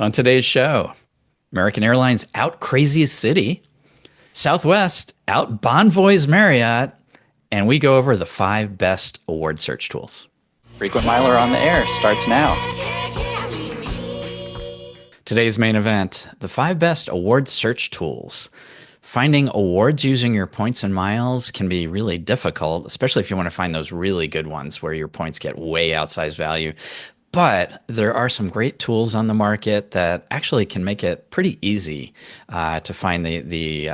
On today's show, American Airlines out-crazies Citi, Southwest out-bonvoys Marriott, and we go over the 5 best award search tools. Frequent Miler on the Air starts now. Today's main event, the 5 best award search tools. Finding awards using your points and miles can be really difficult, especially if you want to find those really good ones where your points get way outsized value. But there are some great tools on the market that actually can make it pretty easy to find the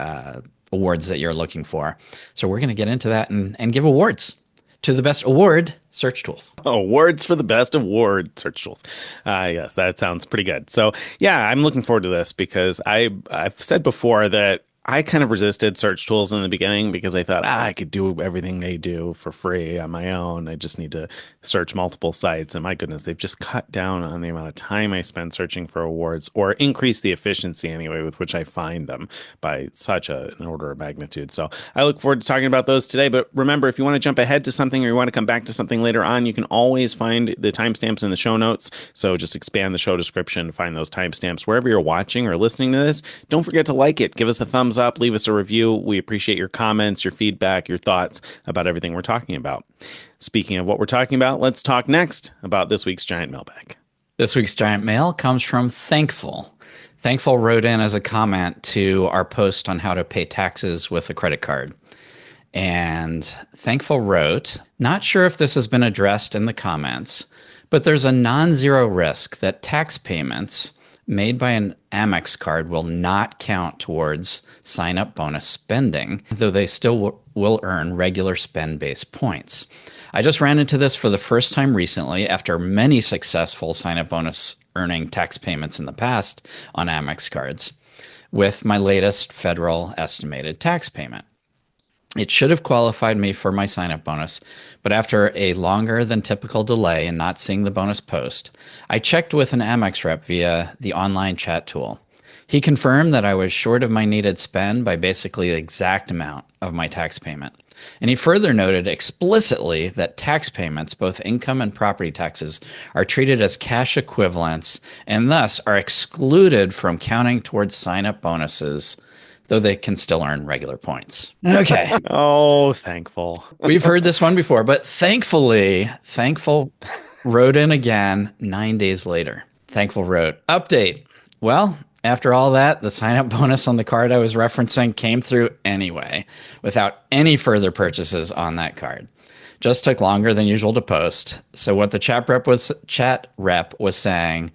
awards that you're looking for. So we're going to get into that and give awards to the best award search tools. Awards for the best award search tools. Yes, that sounds pretty good. So yeah, I'm looking forward to this because I've said before that I kind of resisted search tools in the beginning because I thought, I could do everything they do for free on my own. I just need to search multiple sites. And my goodness, they've just cut down on the amount of time I spend searching for awards, or increase the efficiency anyway with which I find them by such an order of magnitude. So I look forward to talking about those today. But remember, if you want to jump ahead to something or you want to come back to something later on, you can always find the timestamps in the show notes. So just expand the show description to find those timestamps wherever you're watching or listening to this. Don't forget to like it. Give us a thumbs up, leave us a review. We appreciate your comments, your feedback, your thoughts about everything we're talking about. Speaking of what we're talking about, let's talk next about this week's Giant Mailbag. This week's Giant Mail comes from Thankful. Thankful wrote in as a comment to our post on how to pay taxes with a credit card. And Thankful wrote, not sure if this has been addressed in the comments, but there's a non-zero risk that tax payments made by an Amex card will not count towards sign-up bonus spending, though they still will earn regular spend-based points. I just ran into this for the first time recently after many successful sign-up bonus earning tax payments in the past on Amex cards with my latest federal estimated tax payment. It should have qualified me for my sign-up bonus, but after a longer than typical delay in not seeing the bonus post, I checked with an Amex rep via the online chat tool. He confirmed that I was short of my needed spend by basically the exact amount of my tax payment. And he further noted explicitly that tax payments, both income and property taxes, are treated as cash equivalents and thus are excluded from counting towards sign-up bonuses, though they can still earn regular points. Okay. Oh, Thankful. We've heard this one before, but Thankful wrote in again 9 days later. Thankful wrote, update. Well, after all that, the sign-up bonus on the card I was referencing came through anyway, without any further purchases on that card. Just took longer than usual to post. So what the chat rep was saying,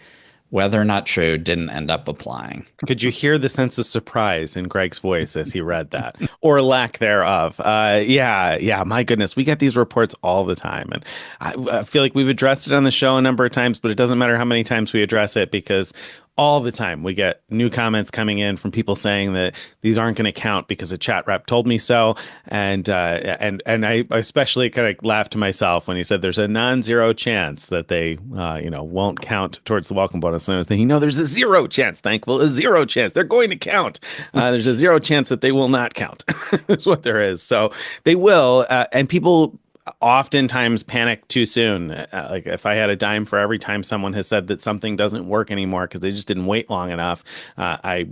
whether or not true, didn't end up applying. Could you hear the sense of surprise in Greg's voice as he read that, or lack thereof? Yeah, my goodness. We get these reports all the time. And I feel like we've addressed it on the show a number of times, but it doesn't matter how many times we address it because all the time we get new comments coming in from people saying that these aren't going to count because a chat rep told me so. And I especially kind of laughed to myself when he said there's a non-zero chance that they won't count towards the welcome bonus. And I was thinking, no, there's a 0 chance, Thankful, a 0 chance. They're going to count. There's a 0 chance that they will not count. That's what there is. So they will. And people oftentimes panic too soon. Like if I had a dime for every time someone has said that something doesn't work anymore because they just didn't wait long enough, I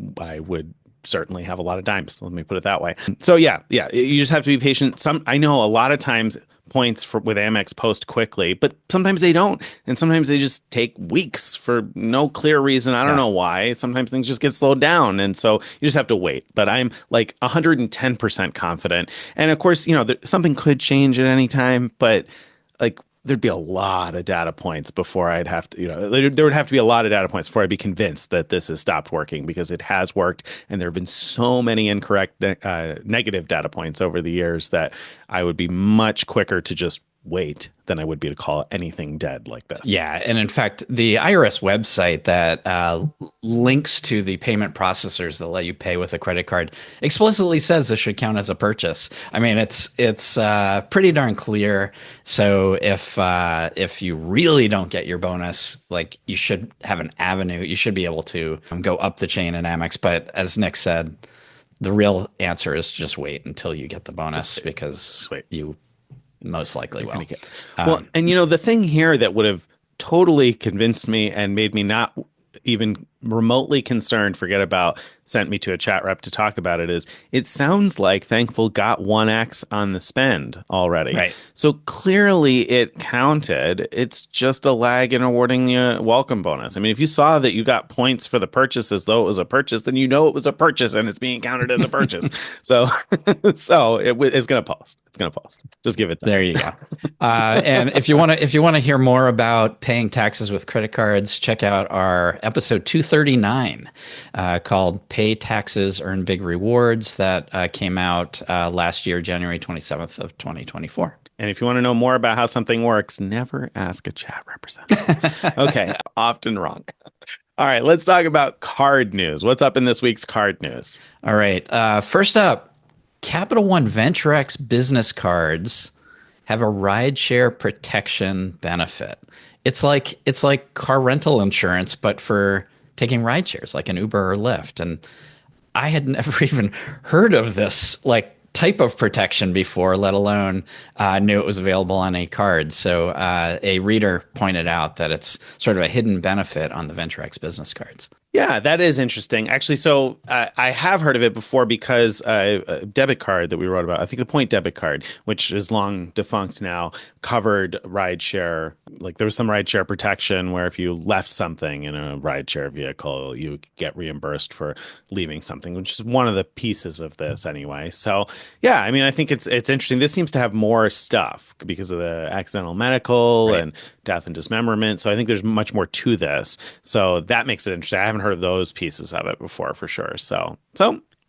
would certainly have a lot of dimes. Let me put it that way. So yeah, you just have to be patient. I know a lot of times points with Amex post quickly, but sometimes they don't. And sometimes they just take weeks for no clear reason. I don't know why. Sometimes things just get slowed down. And so you just have to wait. But I'm like 110% confident. And of course, something could change at any time, but like there'd be a lot of data points before I'd have to, there would have to be a lot of data points before I'd be convinced that this has stopped working, because it has worked. And there have been so many incorrect negative data points over the years that I would be much quicker to just wait than I would be to call anything dead like this. Yeah. And in fact, the IRS website that links to the payment processors that let you pay with a credit card explicitly says this should count as a purchase. I mean, it's pretty darn clear. So if you really don't get your bonus, like, you should have an avenue. You should be able to go up the chain in Amex. But as Nick said, the real answer is just wait until you get the bonus, because you most likely will. And the thing here that would have totally convinced me and made me not even remotely concerned, forget about sent me to a chat rep to talk about it, is it sounds like Thankful got 1x on the spend already. Right. So clearly it counted. It's just a lag in awarding the welcome bonus. I mean, if you saw that you got points for the purchase as though it was a purchase, then you know it was a purchase and it's being counted as a purchase. So, it's going to post. It's going to post. Just give it time. There you go. And if you want to hear more about paying taxes with credit cards, check out our episode 239 called "Pay Taxes, Earn Big Rewards" that came out last year, January 27th of 2024. And if you want to know more about how something works, never ask a chat representative. Okay, often wrong. All right, let's talk about card news. What's up in this week's card news? All right. First up, Capital One Venture X business cards have a rideshare protection benefit. It's like car rental insurance, but for taking ride shares, like an Uber or Lyft. And I had never even heard of this type of protection before, let alone knew it was available on a card. So a reader pointed out that it's sort of a hidden benefit on the Venture X business cards. Yeah, that is interesting. Actually, so I have heard of it before because a debit card that we wrote about, I think the Point debit card, which is long defunct now, covered rideshare. Like there was some rideshare protection where if you left something in a rideshare vehicle, you would get reimbursed for leaving something, which is one of the pieces of this anyway. So yeah, I mean, I think it's interesting. This seems to have more stuff because of the accidental medical and death and dismemberment. So I think there's much more to this. So that makes it interesting. I haven't heard of those pieces of it before for sure. So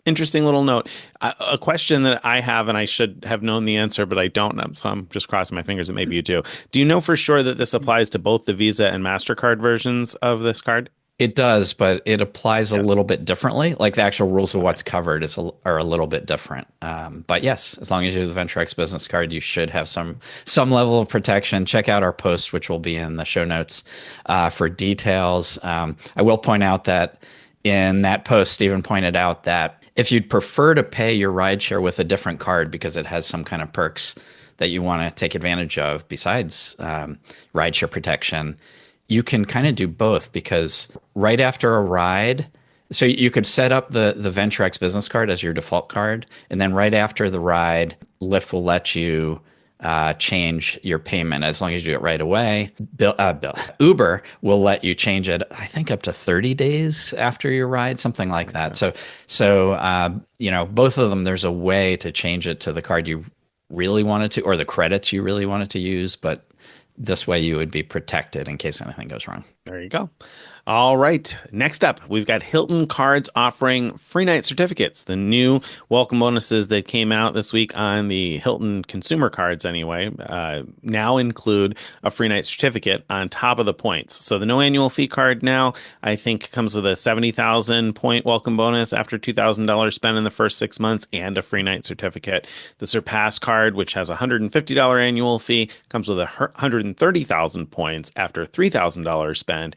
interesting little note. A question that I have, and I should have known the answer, but I don't know. So I'm just crossing my fingers that maybe you do. Do you know for sure that this applies to both the Visa and MasterCard versions of this card? It does, but it applies a little bit differently. Like the actual rules of what's covered are a little bit different. But yes, as long as you have the Venture X business card, you should have some level of protection. Check out our post, which will be in the show notes for details. I will point out that in that post, Stephen pointed out that if you'd prefer to pay your rideshare with a different card because it has some kind of perks that you want to take advantage of besides rideshare protection, you can kind of do both because right after a ride, so you could set up the Venture X business card as your default card, and then right after the ride, Lyft will let you change your payment as long as you do it right away. Uber will let you change it, I think, up to 30 days after your ride, something like that. So both of them, there's a way to change it to the card you really wanted to, or the credits you really wanted to use, but this way you would be protected in case anything goes wrong. There you go. All right. Next up, we've got Hilton cards offering free night certificates. The new welcome bonuses that came out this week on the Hilton consumer cards anyway, now include a free night certificate on top of the points. So the no annual fee card now, I think, comes with a 70,000 point welcome bonus after $2,000 spent in the first 6 months and a free night certificate. The Surpass card, which has a $150 annual fee, comes with 130,000 points after $3,000 spent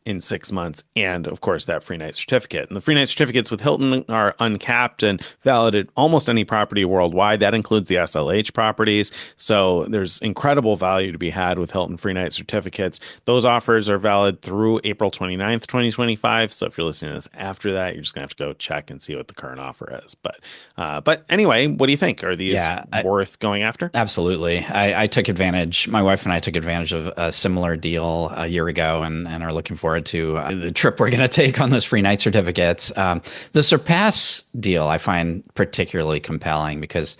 in 6 months, and of course that free night certificate. And the free night certificates with Hilton are uncapped and valid at almost any property worldwide. That includes the SLH properties. So there's incredible value to be had with Hilton free night certificates. Those offers are valid through April 29th, 2025. So if you're listening to this after that, you're just gonna have to go check and see what the current offer is. But anyway, what do you think? Are these worth going after? Absolutely. I took advantage, my wife and I took advantage of a similar deal a year ago and are looking forward to the trip we're going to take on those free night certificates. The Surpass deal I find particularly compelling because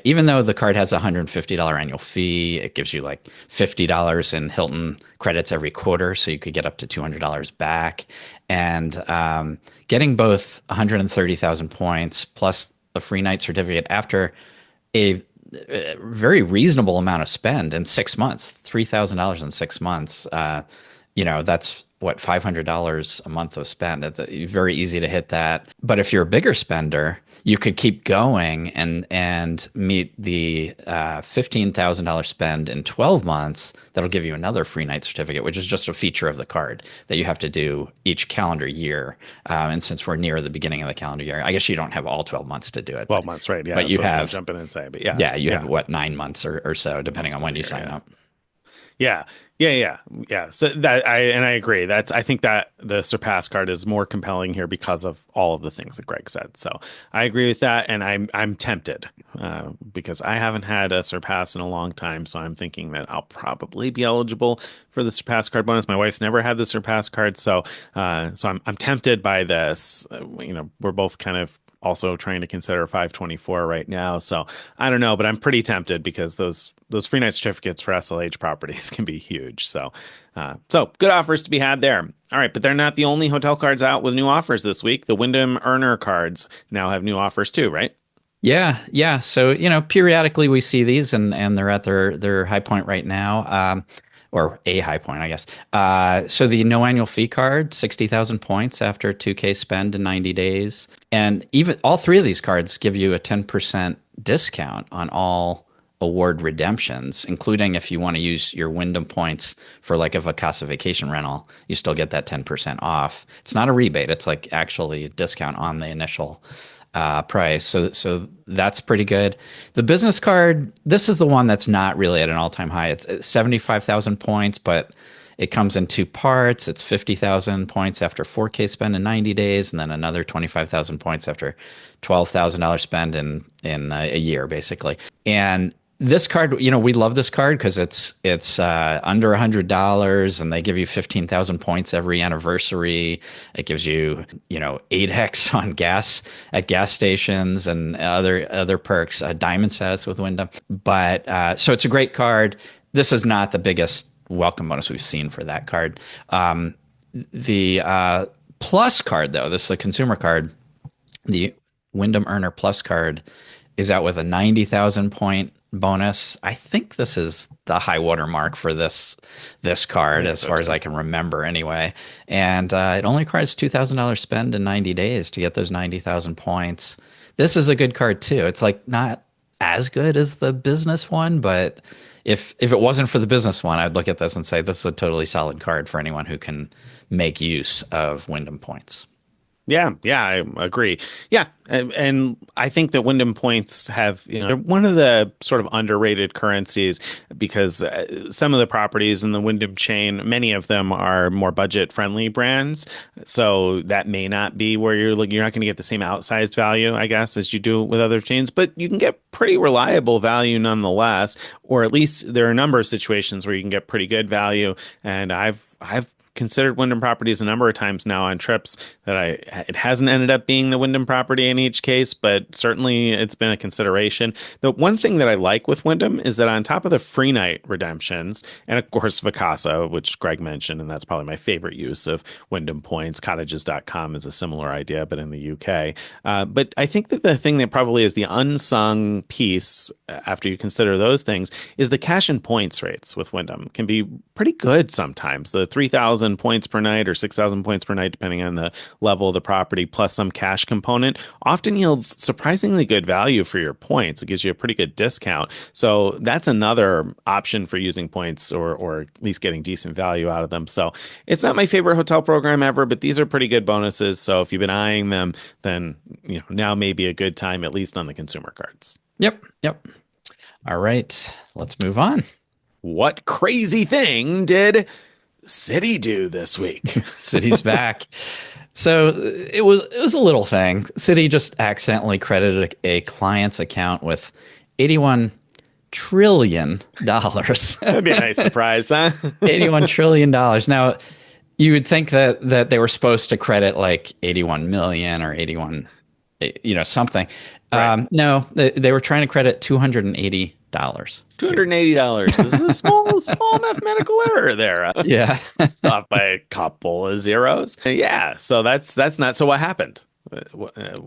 even though the card has a $150 annual fee, it gives you like $50 in Hilton credits every quarter, so you could get up to $200 back. And getting both 130,000 points plus the free night certificate after a very reasonable amount of spend in 6 months, $3,000 in 6 months. That's what, $500 a month of spend. It's very easy to hit that. But if you're a bigger spender, you could keep going and meet the $15,000 spend in 12 months. That'll give you another free night certificate, which is just a feature of the card that you have to do each calendar year. And since we're near the beginning of the calendar year, I guess you don't have all 12 months to do it. 12 months, right? Yeah. But you have, jump in and say, but you have what, 9 months or so, depending on when you sign up. Yeah. Yeah. So I agree. I think that the Surpass card is more compelling here because of all of the things that Greg said. So I agree with that, and I'm tempted because I haven't had a Surpass in a long time. So I'm thinking that I'll probably be eligible for the Surpass card bonus. My wife's never had the Surpass card, so I'm tempted by this. We're both kind of also trying to consider 524 right now. So I don't know, but I'm pretty tempted because those free night certificates for SLH properties can be huge. So good offers to be had there. All right, but they're not the only hotel cards out with new offers this week. The Wyndham Earner cards now have new offers too, right? Yeah, yeah. So, periodically we see these and they're at their high point right now. Or a high point, I guess. So the no annual fee card, 60,000 points after 2K spend in 90 days. And even all three of these cards give you a 10% discount on all award redemptions, including if you want to use your Wyndham points for like a Vacasa vacation rental, you still get that 10% off. It's not a rebate. It's like actually a discount on the initial price. So that's pretty good. The business card, this is the one that's not really at an all-time high. It's 75,000 points, but it comes in two parts. It's 50,000 points after 4K spend in 90 days, and then another 25,000 points after $12,000 spend in a year, basically. And this card, we love this card because it's under $100, and they give you 15,000 points every anniversary. It gives you 8x on gas at gas stations and other perks, diamond status with Wyndham. But so it's a great card. This is not the biggest welcome bonus we've seen for that card. The Plus card, though, this is a consumer card. The Wyndham Earner Plus card is out with a 90,000 point bonus. I think this is the high water mark for this card as far as I can remember anyway. And it only requires $2,000 spend in 90 days to get those 90,000 points. This is a good card too. It's like not as good as the business one, but if it wasn't for the business one, I'd look at this and say this is a totally solid card for anyone who can make use of Wyndham points. Yeah, I agree. Yeah, and I think that Wyndham points have, they're one of the sort of underrated currencies because some of the properties in the Wyndham chain, many of them are more budget-friendly brands. So that may not be where you're looking. You're not going to get the same outsized value, I guess, as you do with other chains, but you can get pretty reliable value nonetheless, or at least there are a number of situations where you can get pretty good value. And I've considered Wyndham properties a number of times now on trips that it hasn't ended up being the Wyndham property in each case, but certainly it's been a consideration. The one thing that I like with Wyndham is that on top of the free night redemptions, and of course Vacasa, which Greg mentioned, and that's probably my favorite use of Wyndham points, cottages.com is a similar idea, but in the UK. But I think that the thing that probably is the unsung piece after you consider those things is the cash and points rates with Wyndham can be pretty good sometimes. The 3,000 points per night or 6,000 points per night, depending on the level of the property, plus some cash component, often yields surprisingly good value for your points. It gives you a pretty good discount. So that's another option for using points or at least getting decent value out of them. So it's not my favorite hotel program ever, but these are pretty good bonuses. So if you've been eyeing them, then now may be a good time, at least on the consumer cards. Yep. All right, let's move on. What crazy thing did Citi do this week? Citi's back. So it was a little thing. Citi just accidentally credited a client's account with $81 trillion. That'd be a nice surprise, huh? $81 trillion. Now, you would think that they were supposed to credit like 81 million or 81, something. Right. No, they were trying to credit $280. $280. This is a small mathematical error there. Yeah. Off by a couple of zeros. Yeah. So that's not. So what happened?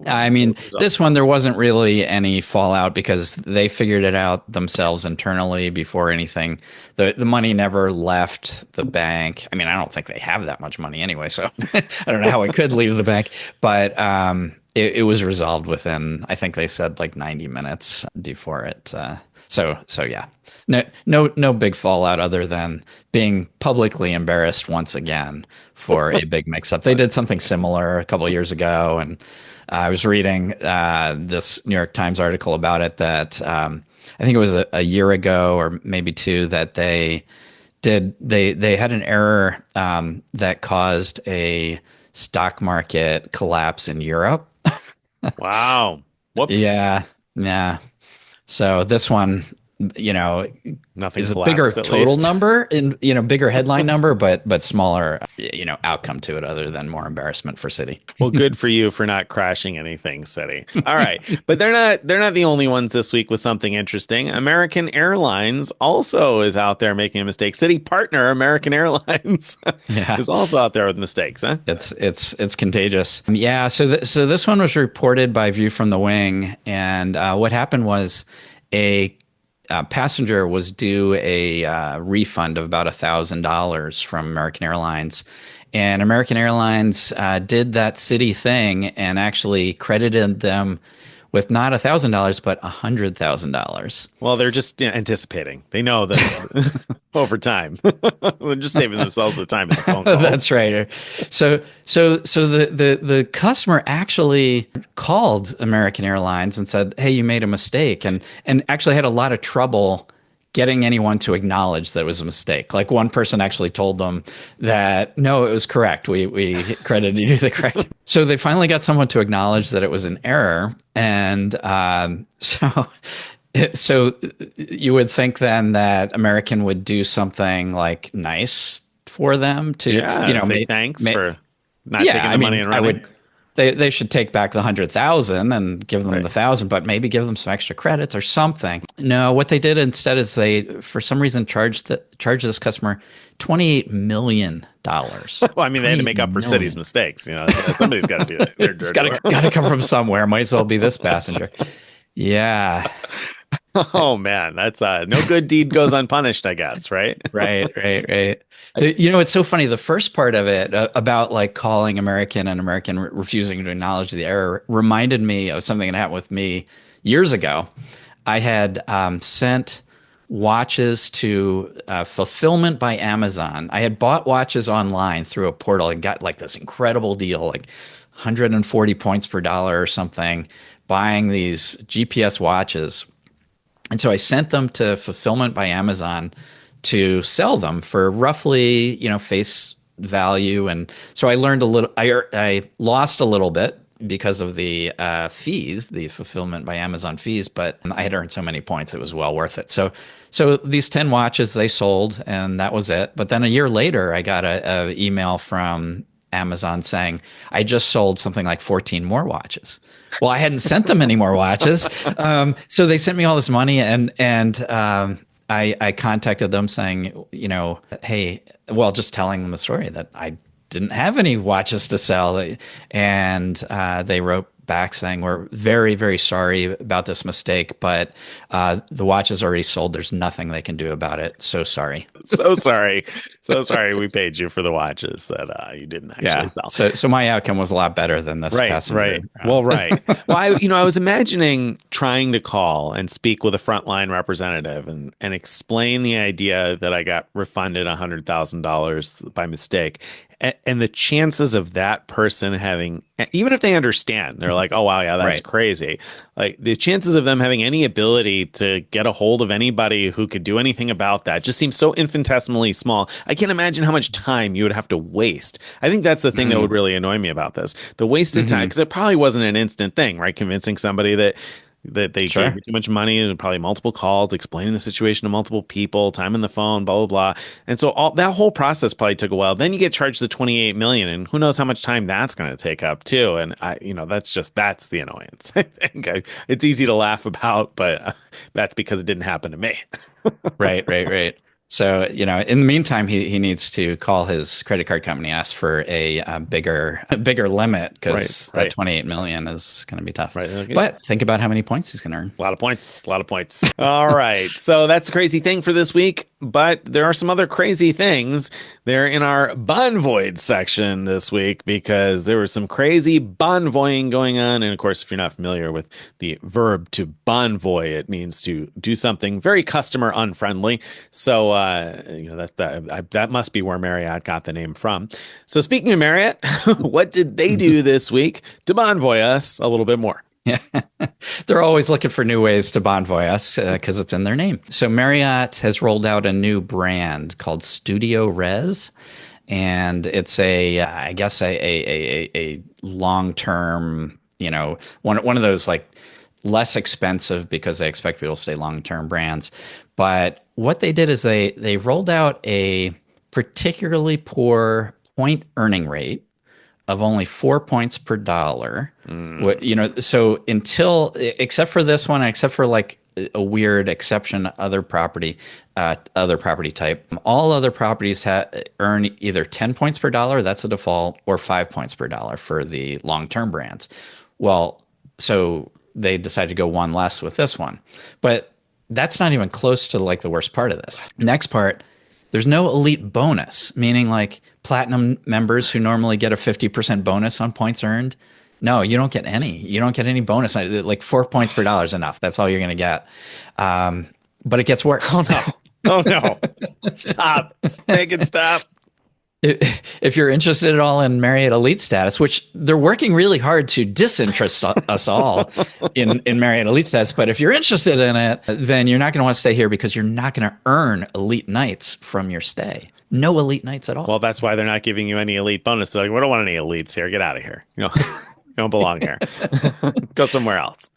I mean, this one, there wasn't really any fallout because they figured it out themselves internally before anything. The money never left the bank. I mean, I don't think they have that much money anyway, so I don't know how it could leave the bank. But it was resolved within, I think they said like 90 minutes before it. So yeah, no big fallout other than being publicly embarrassed once again for a big mix-up. They did something similar a couple of years ago, and I was reading this New York Times article about it that I think it was a year ago or maybe two that they They had an error that caused a stock market collapse in Europe. Wow. Whoops. Yeah, yeah. So this one, you know, Nothing is a bigger collapsed at total least. number and bigger headline number, but smaller, outcome to it other than more embarrassment for Citi. Well, good for you for not crashing anything, City. All right. But they're not the only ones this week with something interesting. American Airlines also is out there making a mistake. City partner American Airlines Yeah. is also out there with mistakes, huh? It's contagious. Yeah. So this one was reported by View from the Wing, and what happened was a passenger was due a refund of about $1,000 from American Airlines, and American Airlines did that Citi thing and actually credited them with not $1,000 but $100,000. Well, they're just anticipating. They know that over time, they're just saving themselves the time in the phone calls. That's right. So the customer actually called American Airlines and said, "Hey, you made a mistake," and actually had a lot of trouble getting anyone to acknowledge that it was a mistake. Like one person actually told them that no, it was correct. We credited you the correct. So they finally got someone to acknowledge that it was an error, and so you would think then that American would do something like nice for them to, Yeah, say thanks for not yeah, taking I the money mean, and running. they should take back the 100,000 and give them the Right. 1,000, but maybe give them some extra credits or something. No, what they did instead is they, for some reason, charged this customer $28 million. Well, I mean, they had to make up for City's mistakes. Somebody's got to do it. It's got to come from somewhere. Might as well be this passenger. Yeah. Oh man, that's no good deed goes unpunished, I guess, right? Right. It's so funny. The first part of it about like calling American and American refusing to acknowledge the error reminded me of something that happened with me years ago. I had sent watches to fulfillment by Amazon. I had bought watches online through a portal and got like this incredible deal, like 140 points per dollar or something, buying these GPS watches. And so I sent them to fulfillment by Amazon to sell them for roughly, face value. And so I learned a little, I lost a little bit because of the fees, the fulfillment by Amazon fees, but I had earned so many points, it was well worth it. So these 10 watches, they sold and that was it. But then a year later, I got a email from Amazon saying, I just sold something like 14 more watches. Well, I hadn't sent them any more watches. So they sent me all this money and I contacted them saying, hey, well, just telling them the story that I didn't have any watches to sell. And they wrote back saying, we're very, very sorry about this mistake, but the watch is already sold. There's nothing they can do about it. So sorry. So sorry. So sorry we paid you for the watches that you didn't actually sell. So my outcome was a lot better than this passenger. Right. Well, right. Well, I was imagining trying to call and speak with a frontline representative and explain the idea that I got refunded $100,000 by mistake. And the chances of that person having, even if they understand, they're like, oh, wow, yeah, that's crazy. Like the chances of them having any ability to get a hold of anybody who could do anything about that just seems so infinitesimally small. I can't imagine how much time you would have to waste. I think that's the thing that would really annoy me about this. The wasted time, because it probably wasn't an instant thing, right? Convincing somebody that they gave you too much money and probably multiple calls, explaining the situation to multiple people, time on the phone, blah, blah, blah. And so that whole process probably took a while. Then you get charged the 28 million and who knows how much time that's going to take up too. And that's the annoyance. I think it's easy to laugh about, but that's because it didn't happen to me. Right. So, in the meantime, he needs to call his credit card company, ask for a bigger limit because that 28 million is going to be tough. Right. Okay. But think about how many points he's going to earn. A lot of points. All right. So that's the crazy thing for this week. But there are some other crazy things there in our bonvoid section this week because there was some crazy bonvoying going on. And of course, if you're not familiar with the verb to bonvoy, it means to do something very customer unfriendly. So, that must be where Marriott got the name from. So speaking of Marriott, what did they do this week to bonvoy us a little bit more? Yeah. They're always looking for new ways to bonvoy us because it's in their name. So Marriott has rolled out a new brand called StudioRes, and it's I guess a long term, one of those like less expensive because they expect people to stay long term brands. But what they did is they rolled out a particularly poor point earning rate of only 4 points per dollar. Mm. So except for this one, except for like a weird exception, other property type, all other properties earn either 10 points per dollar, that's the default, or 5 points per dollar for the long-term brands. Well, so they decided to go one less with this one, but that's not even close to like the worst part of this. Next part, there's no elite bonus, meaning like platinum members who normally get a 50% bonus on points earned. No, you don't get any. You don't get any bonus. Like 4 points per dollar is enough. That's all you're going to get. But it gets worse. Oh no. Oh no. Stop. Make it stop. If you're interested at all in Marriott Elite status, which they're working really hard to disinterest us all in Marriott Elite status, but if you're interested in it, then you're not going to want to stay here because you're not going to earn elite nights from your stay. No elite nights at all. Well, that's why they're not giving you any elite bonus. They're like, we don't want any elites here. Get out of here. You don't belong here. Go somewhere else.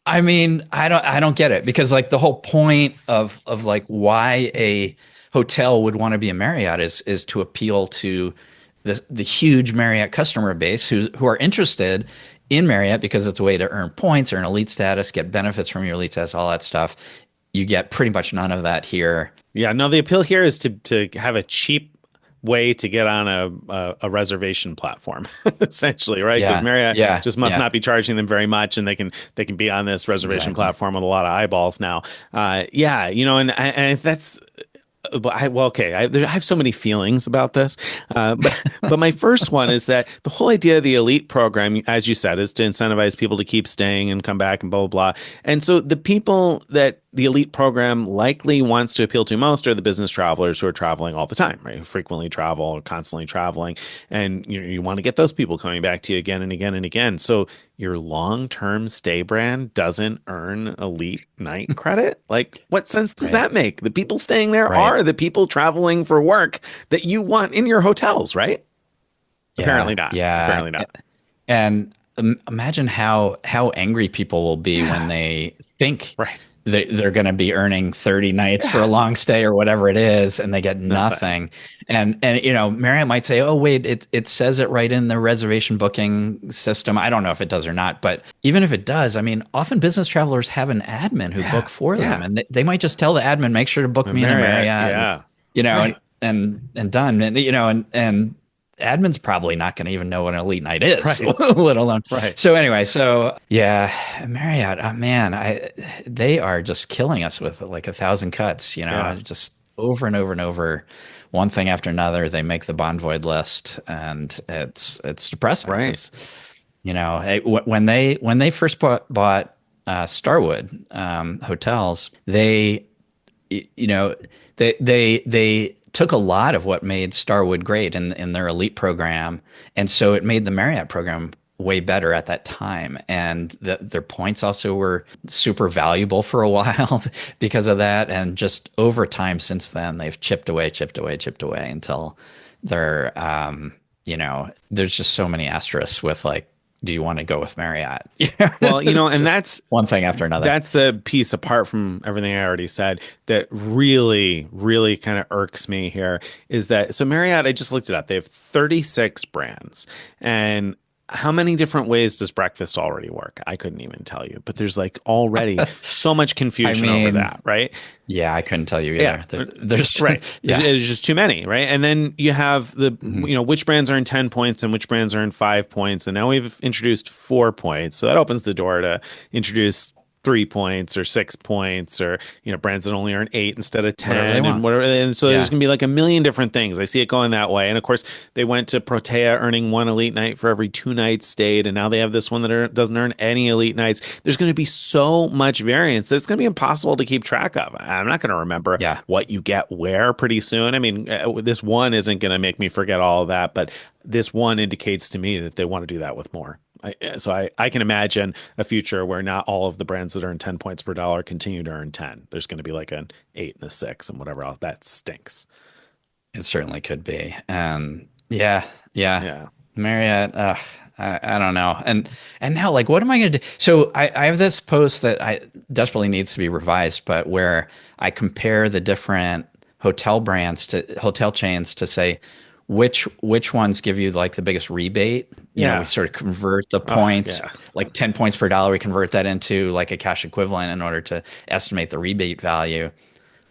I mean, I don't get it because like the whole point of like why a hotel would want to be a Marriott is to appeal to the huge Marriott customer base who are interested in Marriott because it's a way to earn points, earn elite status, get benefits from your elite status, all that stuff. You get pretty much none of that here. Yeah, no, the appeal here is to have a cheap way to get on a reservation platform, essentially, right? Because Marriott just must not be charging them very much, and they can be on this reservation platform with a lot of eyeballs now. And that's. Okay. I have so many feelings about this, but my first one is that the whole idea of the elite program, as you said, is to incentivize people to keep staying and come back and blah, blah, blah. And so the people that the elite program likely wants to appeal to most are the business travelers who are traveling all the time, right? Who frequently travel or constantly traveling. And you want to get those people coming back to you again and again and again. So your long-term stay brand doesn't earn elite night credit? Like, what sense does that make? The people staying there are the people traveling for work that you want in your hotels, right? Apparently not. Yeah. Apparently not. And imagine how angry people will be when they think they're going to be earning 30 nights for a long stay or whatever it is, and they get nothing. And Marriott might say, oh, wait, it says it right in the reservation booking system. I don't know if it does or not, but even if it does, I mean, often business travelers have an admin who book for them, and they might just tell the admin, make sure to book me in a Marriott, and done. And admin's probably not going to even know what an elite night is, let alone. So anyway, Marriott, man, they are just killing us with like 1,000 cuts, just over and over and over, one thing after another. They make the bonvoid list, and it's depressing. Right. When they first bought Starwood hotels, they took a lot of what made Starwood great in their elite program, and so it made the Marriott program way better at that time. And their points also were super valuable for a while because of that. And just over time since then, they've chipped away until they're, there's just so many asterisks with like, do you want to go with Marriott? Well, and that's one thing after another. That's the piece apart from everything I already said that really, really kind of irks me here is that, so Marriott, I just looked it up. They have 36 brands, and how many different ways does breakfast already work? I couldn't even tell you, but there's like already so much confusion over that, right? Yeah, I couldn't tell you either. Yeah. There's just too many, right? And then you have the, which brands earn 10 points and which brands earn 5 points. And now we've introduced 4 points. So that opens the door to introduce 3 points or 6 points, or brands that only earn 8 instead of 10 and whatever. And so there's gonna be like a million different things. I see it going that way. And of course they went to Protea earning 1 elite night for every 2 nights stayed, and now they have this one that doesn't earn any elite nights. There's going to be so much variance that it's going to be impossible to keep track of. I'm not going to remember what you get where pretty soon. I mean, this one isn't going to make me forget all of that, but this one indicates to me that they want to do that with more. I can imagine a future where not all of the brands that earn 10 points per dollar continue to earn 10. There's going to be like an 8 and a 6 and whatever else. That stinks. It certainly could be. Yeah, yeah. Yeah. Marriott, I don't know. And now like what am I gonna do? So I have this post that I desperately needs to be revised, but where I compare the different hotel brands to hotel chains to say which ones give you like the biggest rebate. You know, we Yeah. sort of convert the Oh, points, yeah. like 10 points per dollar, we convert that into like a cash equivalent in order to estimate the rebate value.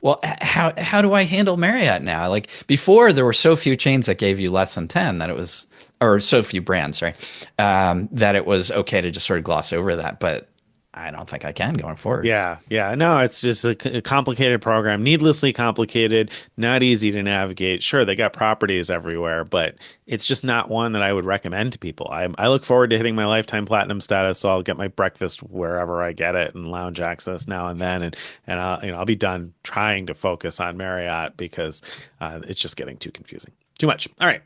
Well, how do I handle Marriott now? Like before, there were so few chains that gave you less than 10 that it was, or so few brands, right? That it was okay to just sort of gloss over that. But I don't think I can going forward. Yeah, yeah. No, it's just a complicated program, needlessly complicated, not easy to navigate. Sure, they got properties everywhere, but it's just not one that I would recommend to people. I look forward to hitting my lifetime platinum status, so I'll get my breakfast wherever I get it and lounge access now and then, and I'll be done trying to focus on Marriott because it's just getting too confusing, too much. All right,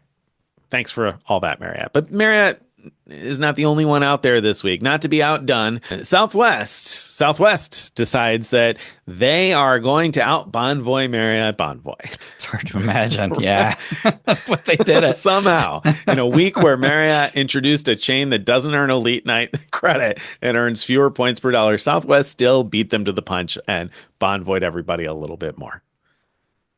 thanks for all that, Marriott. But Marriott is not the only one out there this week. Not to be outdone, Southwest decides that they are going to out-bonvoy Marriott Bonvoy. It's hard to imagine. Yeah. But they did it. Somehow, in a week where Marriott introduced a chain that doesn't earn elite night credit and earns fewer points per dollar, Southwest still beat them to the punch and bonvoyed everybody a little bit more.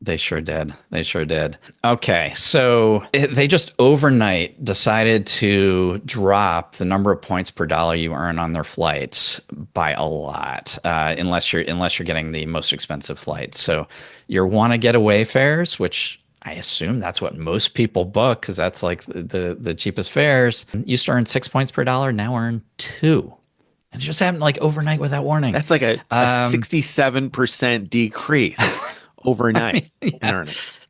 They sure did. They sure did. Okay, so they just overnight decided to drop the number of points per dollar you earn on their flights by a lot, unless you're getting the most expensive flights. So your wanna get away fares, which I assume that's what most people book because that's like the cheapest fares. Used to earn 6 points per dollar, now earn two. And it just happened like overnight without warning. That's like a 67% decrease overnight in Yeah. earnings.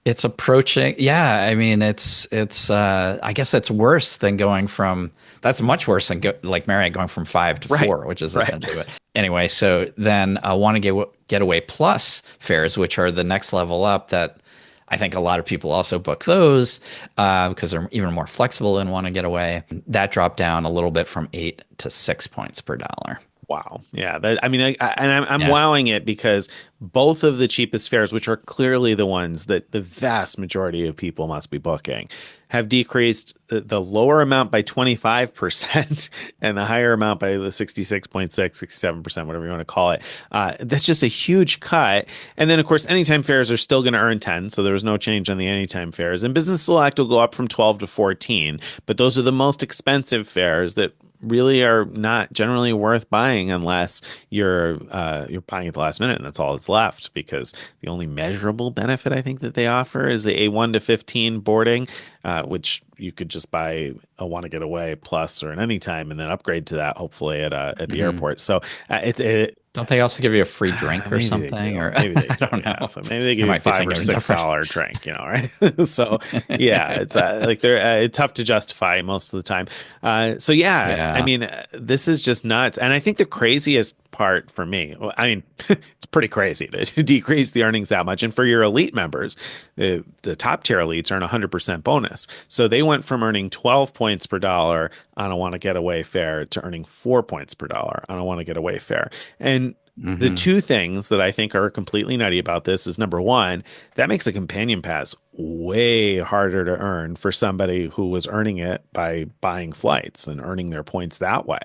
It's approaching. Yeah, I mean, it's. I guess that's worse than going from. That's much worse than like Marriott going from 5 to Right. 4, which is Right. essentially what. Anyway, so then want to getaway plus fares, which are the next level up. That I think a lot of people also book those because they're even more flexible than want to get away. That dropped down a little bit from 8 to 6 points per dollar. Wow. Yeah. I mean, I'm Yeah. wowing it because both of the cheapest fares, which are clearly the ones that the vast majority of people must be booking, have decreased the lower amount by 25% and the higher amount by the 66.6, 67%, whatever you want to call it. That's just a huge cut. And then, of course, anytime fares are still going to earn 10. So there was no change on the anytime fares. And Business Select will go up from 12 to 14. But those are the most expensive fares that really are not generally worth buying unless you're buying at the last minute and that's all that's left because the only measurable benefit I think that they offer is the A1 to 15 boarding, which you could just buy a want to get away plus or an anytime and then upgrade to that hopefully at the airport. So it Don't they also give you a free drink or maybe something? they do. Or Maybe they I do. don't know. Yeah. So maybe they give I you might be $5 or thinking of $6 drink, right? So yeah, it's like they're it's tough to justify most of the time. So yeah, I Yeah. mean, this is just nuts. And I think the craziest part for me, well, I mean, it's pretty crazy to decrease the earnings that much. And for your elite members, the top tier elites earn 100% bonus. So they went from earning 12 points per dollar on a want to get away fare to earning 4 points per dollar on a want to get away fare. And the Hmm. two things that I think are completely nutty about this is number one, that makes a companion pass way harder to earn for somebody who was earning it by buying flights and earning their points that way,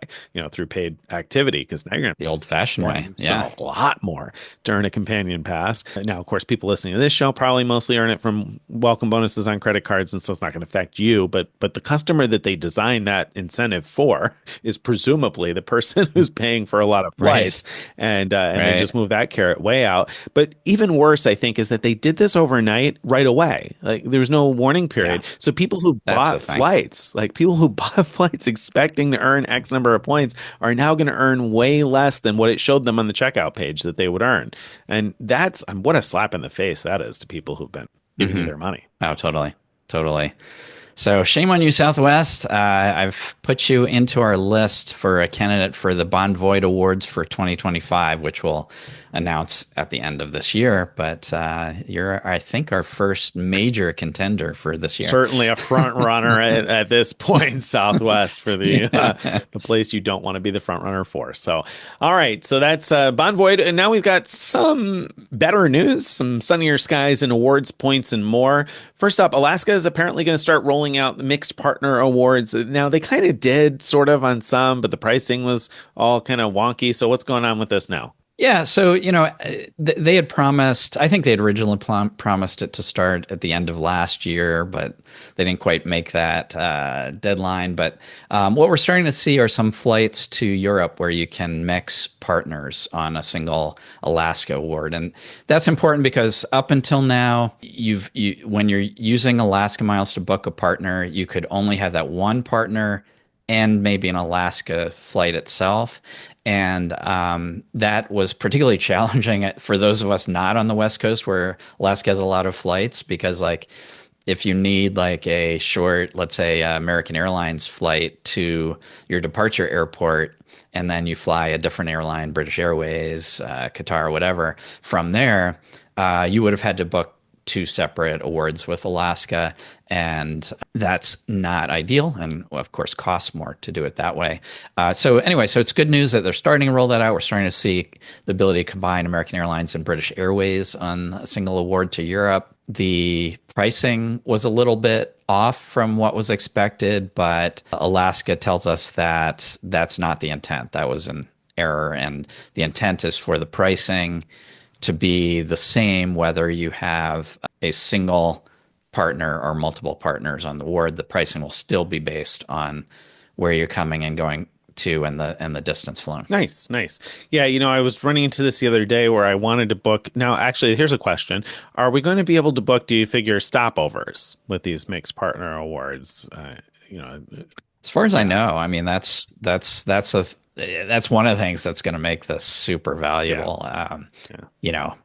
through paid activity. Because now you're going The to old-fashioned way. spend Yeah. a lot more to earn a companion pass. Now, of course, people listening to this show probably mostly earn it from welcome bonuses on credit cards, and so it's not going to affect you. But the customer that they designed that incentive for is presumably the person who's paying for a lot of Right. flights, and they Right. just move that carrot way out. But even worse, I think, is that they did this overnight right away. Like there was no warning period. Yeah. So people who That's bought the thing. flights, like people who bought flights expecting to earn X number of points, are now going to earn way less than what it showed them on the checkout page that they would earn. And that's what a slap in the face that is to people who've been giving you Hmm. their money. Oh, totally. Totally. So shame on you, Southwest. I've put you into our list for a candidate for the Bonvoy Awards for 2025, which we'll announce at the end of this year. But you're, I think, our first major contender for this year. Certainly a front runner at this point, Southwest, for Yeah. the place you don't want to be the front runner for. So, all right, so that's Bonvoy, and now we've got some better news, some sunnier skies and awards points and more. First up, Alaska is apparently going to start rolling out the mixed partner awards. Now they kind of did sort of on some, but the pricing was all kind of wonky. So what's going on with this now? Yeah, so they had promised. I think they had originally promised it to start at the end of last year, but they didn't quite make that deadline. But what we're starting to see are some flights to Europe where you can mix partners on a single Alaska award, and that's important because up until now, when you're using Alaska Miles to book a partner, you could only have that one partner and maybe an Alaska flight itself. And that was particularly challenging for those of us not on the West Coast where Alaska has a lot of flights because like if you need like a short, let's say American Airlines flight to your departure airport, and then you fly a different airline, British Airways, Qatar, whatever, from there, you would have had to book two separate awards with Alaska, and that's not ideal, and of course costs more to do it that way. So anyway, so it's good news that they're starting to roll that out. We're starting to see the ability to combine American Airlines and British Airways on a single award to Europe. The pricing was a little bit off from what was expected, but Alaska tells us that that's not the intent. That was an error, and the intent is for the pricing to be the same whether you have a single partner or multiple partners on the award. The pricing will still be based on where you're coming and going to and the distance flown. Nice, nice. Yeah, I was running into this the other day where I wanted to book. Now, actually, here's a question. Are we going to be able to book, do you figure, stopovers with these mixed partner awards? As far as I know, I mean, that's one of the things that's going to make this super valuable,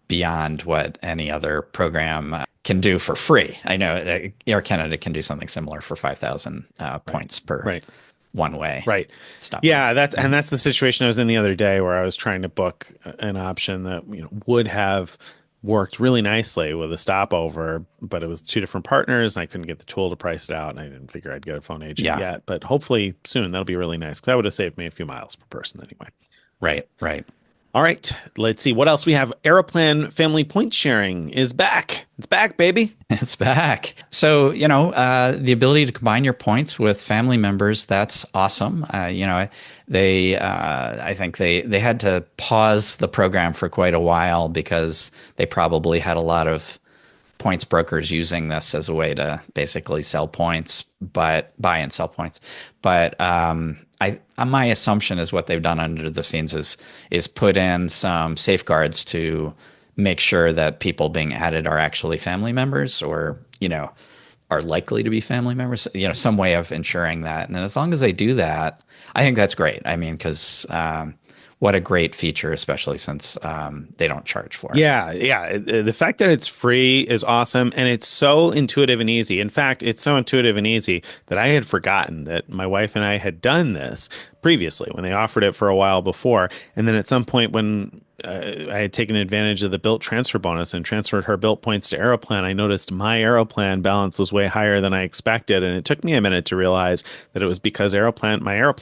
beyond what any other program can do for free. I know Air Canada can do something similar for 5,000 points per one way. Right. Stop. Yeah, that's the situation I was in the other day where I was trying to book an option that would have worked really nicely with a stopover, but it was two different partners and I couldn't get the tool to price it out, and I didn't figure I'd get a phone agent yet, but hopefully soon. That'll be really nice because that would have saved me a few miles per person anyway. Right. All right, let's see what else we have. Aeroplan family point sharing is back. It's back, baby. It's back. So, the ability to combine your points with family members, that's awesome. I think they had to pause the program for quite a while because they probably had a lot of points brokers using this as a way to basically sell points, but buy and sell points. But my assumption is what they've done under the scenes is put in some safeguards to make sure that people being added are actually family members or, are likely to be family members, some way of ensuring that. And as long as they do that, I think that's great. I mean, because what a great feature, especially since they don't charge for it. Yeah. The fact that it's free is awesome, and it's so intuitive and easy. In fact, it's so intuitive and easy that I had forgotten that my wife and I had done this previously when they offered it for a while before. And then at some point when I had taken advantage of the Bilt transfer bonus and transferred her Bilt points to Aeroplan, I noticed my Aeroplan balance was way higher than I expected. And it took me a minute to realize that it was because my Air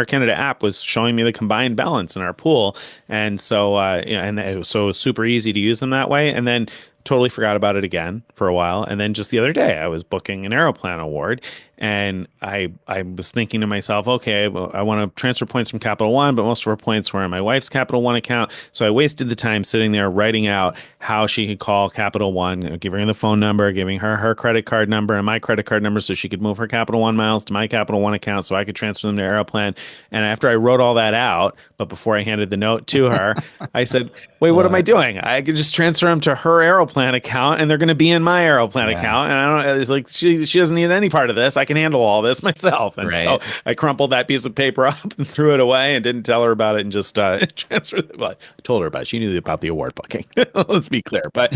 Canada app was showing me the combined balance in our pool. And so, it was super easy to use them that way. And then totally forgot about it again for a while. And then just the other day, I was booking an Aeroplan award, and I was thinking to myself, okay, well, I want to transfer points from Capital One, but most of her points were in my wife's Capital One account. So I wasted the time sitting there writing out how she could call Capital One, giving her the phone number, giving her her credit card number and my credit card number so she could move her Capital One miles to my Capital One account so I could transfer them to Aeroplan. And after I wrote all that out, but before I handed the note to her, I said, wait, what am I doing? I could just transfer them to her Aeroplan account and they're going to be in my Aeroplan account. And it's like, she doesn't need any part of this. I can handle all this myself. And so Right. I crumpled that piece of paper up and threw it away and didn't tell her about it and just transferred it. Well, I told her about it. She knew about the award booking. Let's be clear. But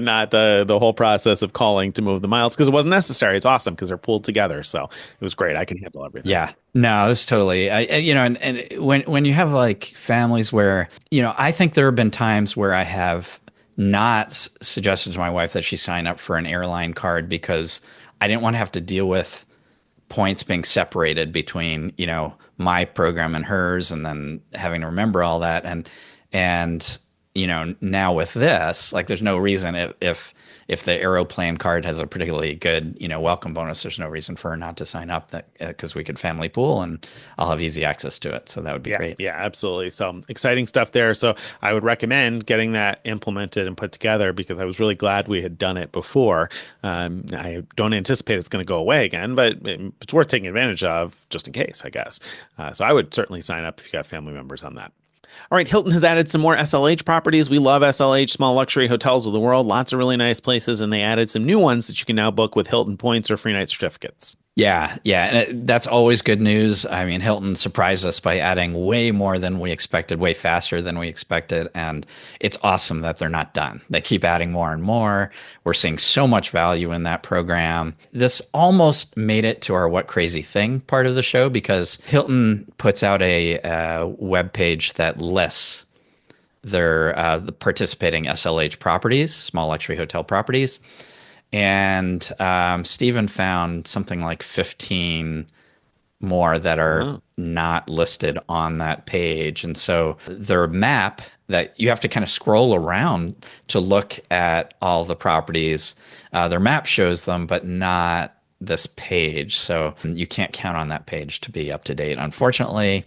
not the whole process of calling to move the miles because it wasn't necessary. It's awesome because they're pooled together. So it was great. I can handle everything. Yeah. No, this totally. And when you have like families where, I think there have been times where I have not suggested to my wife that she sign up for an airline card because I didn't want to have to deal with points being separated between, my program and hers, and then having to remember all that. And now with this, like, there's no reason if the Aeroplan card has a particularly good, welcome bonus, there's no reason for her not to sign up, that because we could family pool and I'll have easy access to it. So that would be Yeah, great. yeah, absolutely. So exciting stuff there. So I would recommend getting that implemented and put together because I was really glad we had done it before. I don't anticipate it's going to go away again, but it's worth taking advantage of just in case, I guess. So I would certainly sign up if you got family members on that. All right, Hilton has added some more SLH properties. We love SLH, small luxury hotels of the world. Lots of really nice places, and they added some new ones that you can now book with Hilton points or free night certificates. Yeah, yeah, and that's always good news. I mean, Hilton surprised us by adding way more than we expected, way faster than we expected, and it's awesome that they're not done. They keep adding more and more. We're seeing so much value in that program. This almost made it to our What Crazy Thing part of the show because Hilton puts out a web page that lists the participating SLH properties, small luxury hotel properties. And Stephen found something like 15 more that are Oh, not listed on that page. And so their map that you have to kind of scroll around to look at all the properties, their map shows them, but not this page. So you can't count on that page to be up to date. Unfortunately,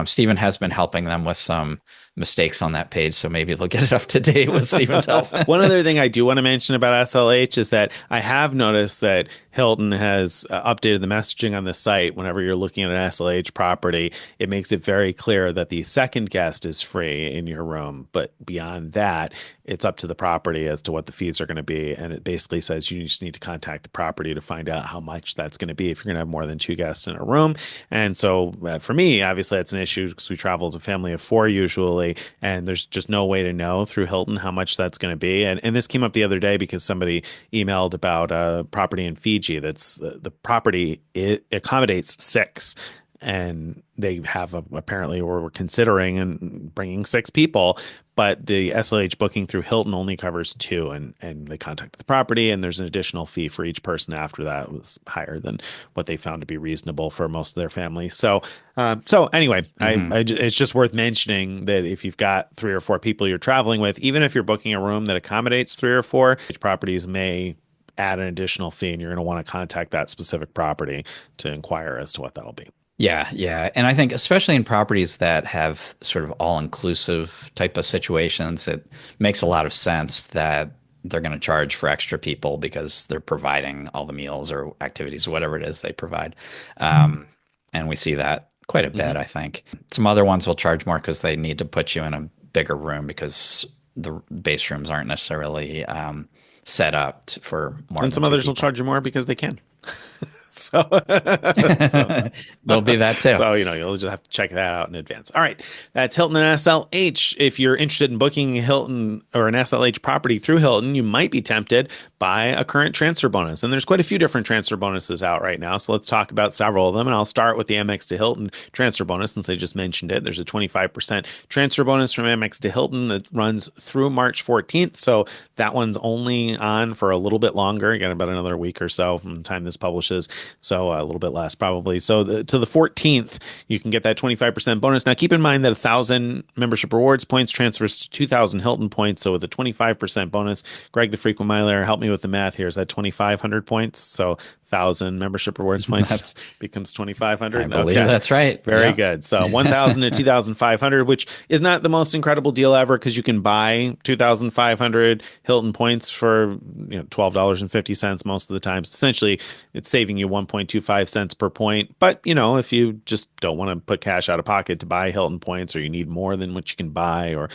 Stephen has been helping them with some mistakes on that page, so maybe they'll get it up to date with Stephen's help. one other thing I do want to mention about SLH is that I have noticed that Hilton has updated the messaging on the site. Whenever you're looking at an SLH property, it makes it very clear that the second guest is free in your room. But beyond that, it's up to the property as to what the fees are going to be. And it basically says you just need to contact the property to find out how much that's going to be if you're going to have more than two guests in a room. And so for me, obviously, that's an issue because we travel as a family of four usually. And there's just no way to know through Hilton how much that's going to be. And this came up the other day because somebody emailed about a property in Fiji that's the property, it accommodates six. And they have apparently, or we're considering and bringing six people, but the SLH booking through Hilton only covers two, and they contact the property, and there's an additional fee for each person after that. It was higher than what they found to be reasonable for most of their family. So anyway, it's just worth mentioning that if you've got three or four people you're traveling with, even if you're booking a room that accommodates three or four, properties may add an additional fee, and you're going to want to contact that specific property to inquire as to what that'll be. Yeah, yeah. And I think especially in properties that have sort of all-inclusive type of situations, it makes a lot of sense that they're going to charge for extra people because they're providing all the meals or activities or whatever it is they provide. And we see that quite a bit, I think. Some other ones will charge more because they need to put you in a bigger room because the base rooms aren't necessarily set up for more And than some two others will people. charge you more because they can. So, There'll be that too. so you'll just have to check that out in advance. All right, that's Hilton and SLH. If you're interested in booking a Hilton or an SLH property through Hilton, you might be tempted by a current transfer bonus. And there's quite a few different transfer bonuses out right now. So let's talk about several of them. And I'll start with the Amex to Hilton transfer bonus since I just mentioned it. There's a 25% transfer bonus from Amex to Hilton that runs through March 14th. So that one's only on for a little bit longer. You got about another week or so from the time this publishes. So a little bit less probably. So to the 14th, you can get that 25% bonus. Now keep in mind that 1,000 membership rewards points transfers to 2,000 Hilton points. So with a 25% bonus, Greg the Frequent Miler, help me with the math here. Is that 2,500 points? So 1,000 membership rewards points That's, becomes 2,500. I believe Okay. that's right. Very Yeah. good. So 1,000 to 2,500, which is not the most incredible deal ever because you can buy 2,500 Hilton points for $12.50 most of the time. So essentially, it's saving you 1.25 cents per point. But if you just don't want to put cash out of pocket to buy Hilton points, or you need more than what you can buy, or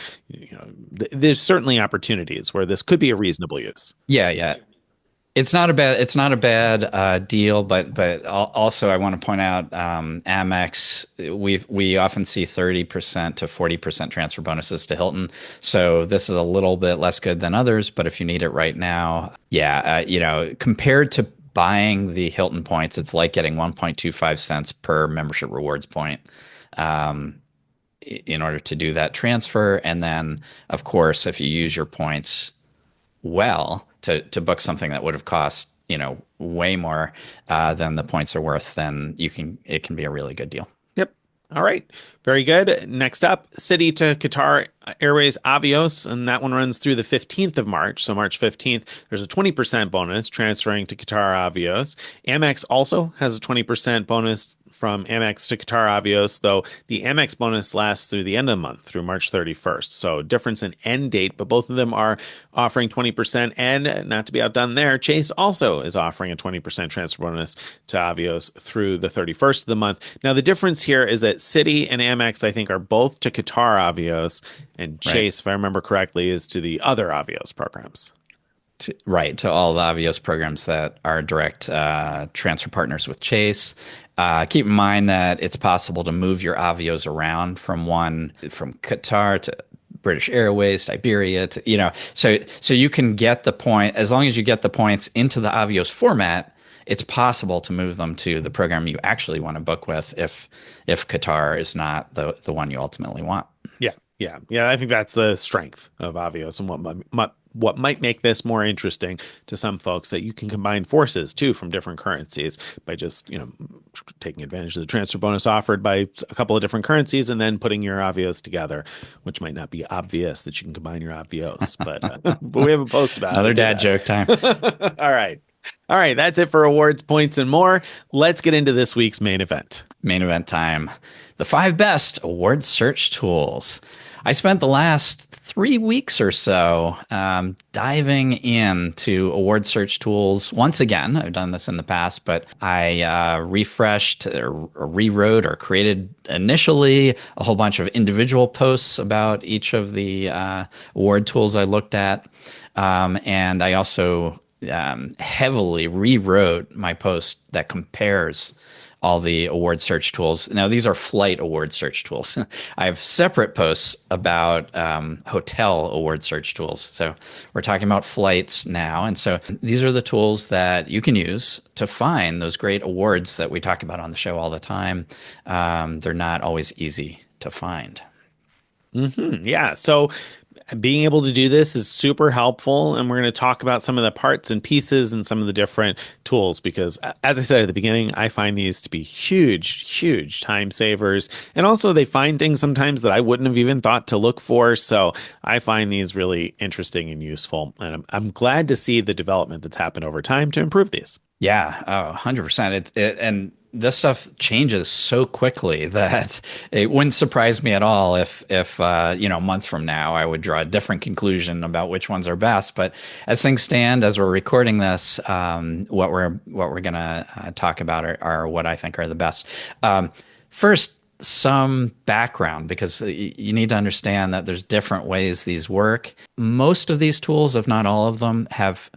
there's certainly opportunities where this could be a reasonable use. Yeah, yeah. It's not a bad deal, but also I want to point out Amex. We often see 30% to 40% transfer bonuses to Hilton. So this is a little bit less good than others, but if you need it right now, yeah, compared to buying the Hilton points, it's like getting 1.25 cents per membership rewards point. Um, in order to do that transfer, and then of course, if you use your points well to book something that would have cost way more than the points are worth, then it can be a really good deal. Yep. All right. Very good. Next up, Citi to Qatar Airways Avios, and that one runs through the 15th of March. So March 15th, there's a 20% bonus transferring to Qatar Avios. Amex also has a 20% bonus from Amex to Qatar Avios, though the Amex bonus lasts through the end of the month, through March 31st. So difference in end date, but both of them are offering 20%. And not to be outdone there, Chase also is offering a 20% transfer bonus to Avios through the 31st of the month. Now, the difference here is that Citi and Amex, I think, are both to Qatar Avios, and Right. Chase, if I remember correctly, is to the other Avios programs. Right, to all the Avios programs that are direct transfer partners with Chase. Keep in mind that it's possible to move your Avios around from Qatar to British Airways, to Iberia, so you can get the point as long as you get the points into the Avios format. It's possible to move them to the program you actually want to book with if Qatar is not the one you ultimately want. Yeah, yeah. I think that's the strength of Avios and what might make this more interesting to some folks, that you can combine forces too from different currencies by just taking advantage of the transfer bonus offered by a couple of different currencies and then putting your Avios together, which might not be obvious that you can combine your Avios, but but we have a post about how to Another do dad that. joke time. All right. All right, that's it for awards, points, and more. Let's get into this week's main event. Main event time. The 5 best award search tools. I spent the last 3 weeks or so diving into award search tools once again. I've done this in the past, but I refreshed or rewrote or created initially a whole bunch of individual posts about each of the award tools I looked at. And I also heavily rewrote my post that compares all the award search tools. Now, these are flight award search tools. I have separate posts about hotel award search tools. So we're talking about flights now. And so these are the tools that you can use to find those great awards that we talk about on the show all the time. They're not always easy to find. Yeah. So being able to do this is super helpful. And we're going to talk about some of the parts and pieces and some of the different tools, because as I said at the beginning, I find these to be huge, huge time savers. And also they find things sometimes that I wouldn't have even thought to look for. So I find these really interesting and useful. And I'm glad to see the development that's happened over time to improve these. Yeah, 100%. And this stuff changes so quickly that it wouldn't surprise me at all if a month from now I would draw a different conclusion about which ones are best. But as things stand, as we're recording this, what we're gonna talk about are what I think are the best. First, some background, because you need to understand that there's different ways these work. Most of these tools, if not all of them, have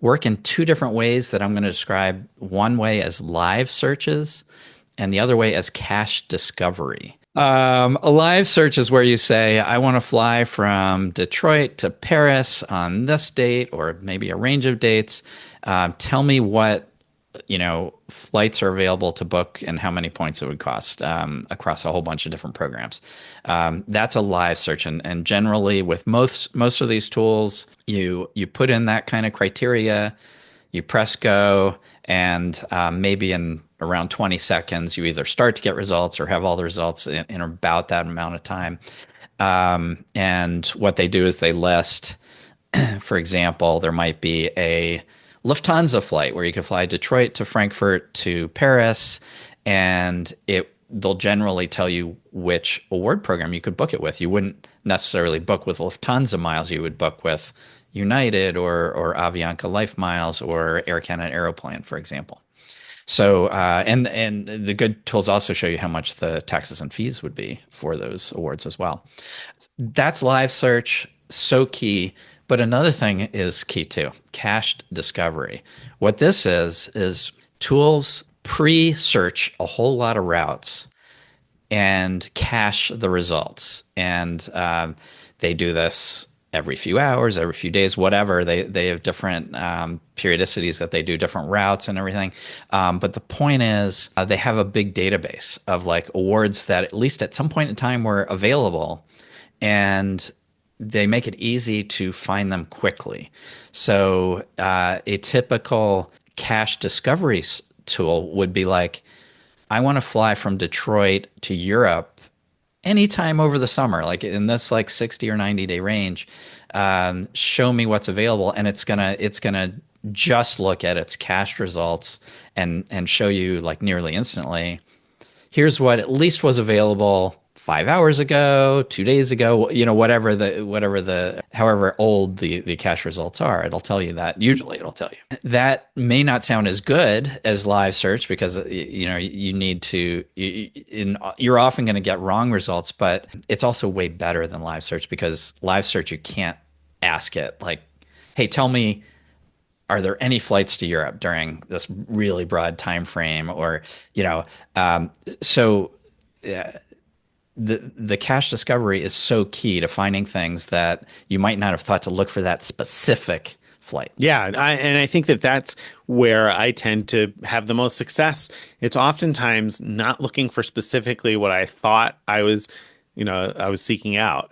work in two different ways that I'm going to describe. One way as live searches and the other way as cache discovery. A live search is where you say, I want to fly from Detroit to Paris on this date, or maybe a range of dates. Tell me what flights are available to book and how many points it would cost across a whole bunch of different programs. That's a live search, and generally with most of these tools, you put in that kind of criteria, you press go, and maybe in around 20 seconds, you either start to get results or have all the results in about that amount of time. And what they do is they list, for example, there might be a Lufthansa flight where you could fly Detroit to Frankfurt to Paris, and they'll generally tell you which award program you could book it with. You wouldn't necessarily book with Lufthansa miles. You would book with United or Avianca Life Miles or Air Canada Aeroplan, for example. So, and the good tools also show you how much the taxes and fees would be for those awards as well. That's live search, so key. But another thing is key too, cached discovery. What this is tools pre-search a whole lot of routes and cache the results. And they do this every few hours, every few days, whatever. They have different periodicities that they do different routes and everything. But the point is, they have a big database of like awards that at least at some point in time were available, and they make it easy to find them quickly. So a typical cache discovery tool would be like, I want to fly from Detroit to Europe anytime over the summer, like in this like 60 or 90-day range. Show me what's available, and it's gonna just look at its cached results and show you like nearly instantly, here's what at least was available 5 hours ago, 2 days ago, however old the cache results are, it'll tell you that. Usually it'll tell you. That may not sound as good as live search because, you need to, you're often going to get wrong results, but it's also way better than live search because live search, you can't ask it like, hey, tell me, are there any flights to Europe during this really broad time frame? Or, so the cache discovery is so key to finding things that you might not have thought to look for that specific flight. Yeah, and I think that that's where I tend to have the most success. It's oftentimes not looking for specifically what I thought I was seeking out,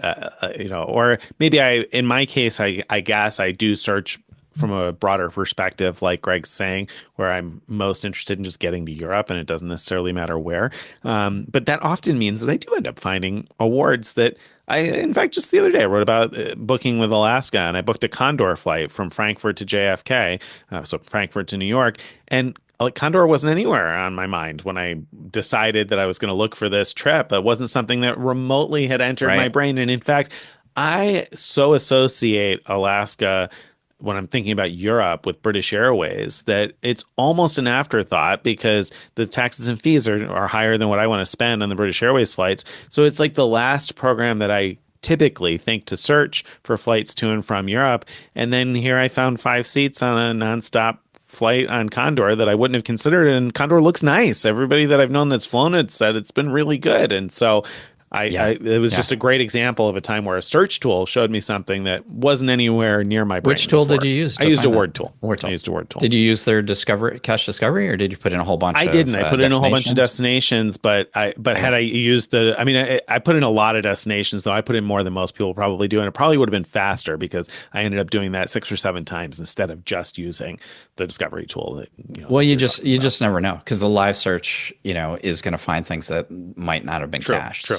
or maybe in my case, I guess I do search from a broader perspective, like Greg's saying, where I'm most interested in just getting to Europe, and it doesn't necessarily matter where. But that often means that I do end up finding awards that in fact, just the other day, I wrote about booking with Alaska, and I booked a Condor flight from Frankfurt to JFK, so Frankfurt to New York, and Condor wasn't anywhere on my mind when I decided that I was going to look for this trip. It wasn't something that remotely had entered my brain, and in fact, I so associate Alaska when I'm thinking about Europe with British Airways that it's almost an afterthought because the taxes and fees are higher than what I want to spend on the British Airways flights. So it's like the last program that I typically think to search for flights to and from Europe. And then here I found 5 seats on a nonstop flight on Condor that I wouldn't have considered. And Condor looks nice. Everybody that I've known that's flown it said it's been really good. And so it was just a great example of a time where a search tool showed me something that wasn't anywhere near my brain. Which tool before. did you use? I used a word tool. I used a word tool. Did you use their cache discovery, or did you put in a whole bunch? I didn't. I put in a whole bunch of destinations, but had I used I put in a lot of destinations, though. I put in more than most people probably do, and it probably would have been faster because I ended up doing that 6 or 7 times instead of just using the discovery tool. Well, you just never know because the live search, is going to find things that might not have been cached. True.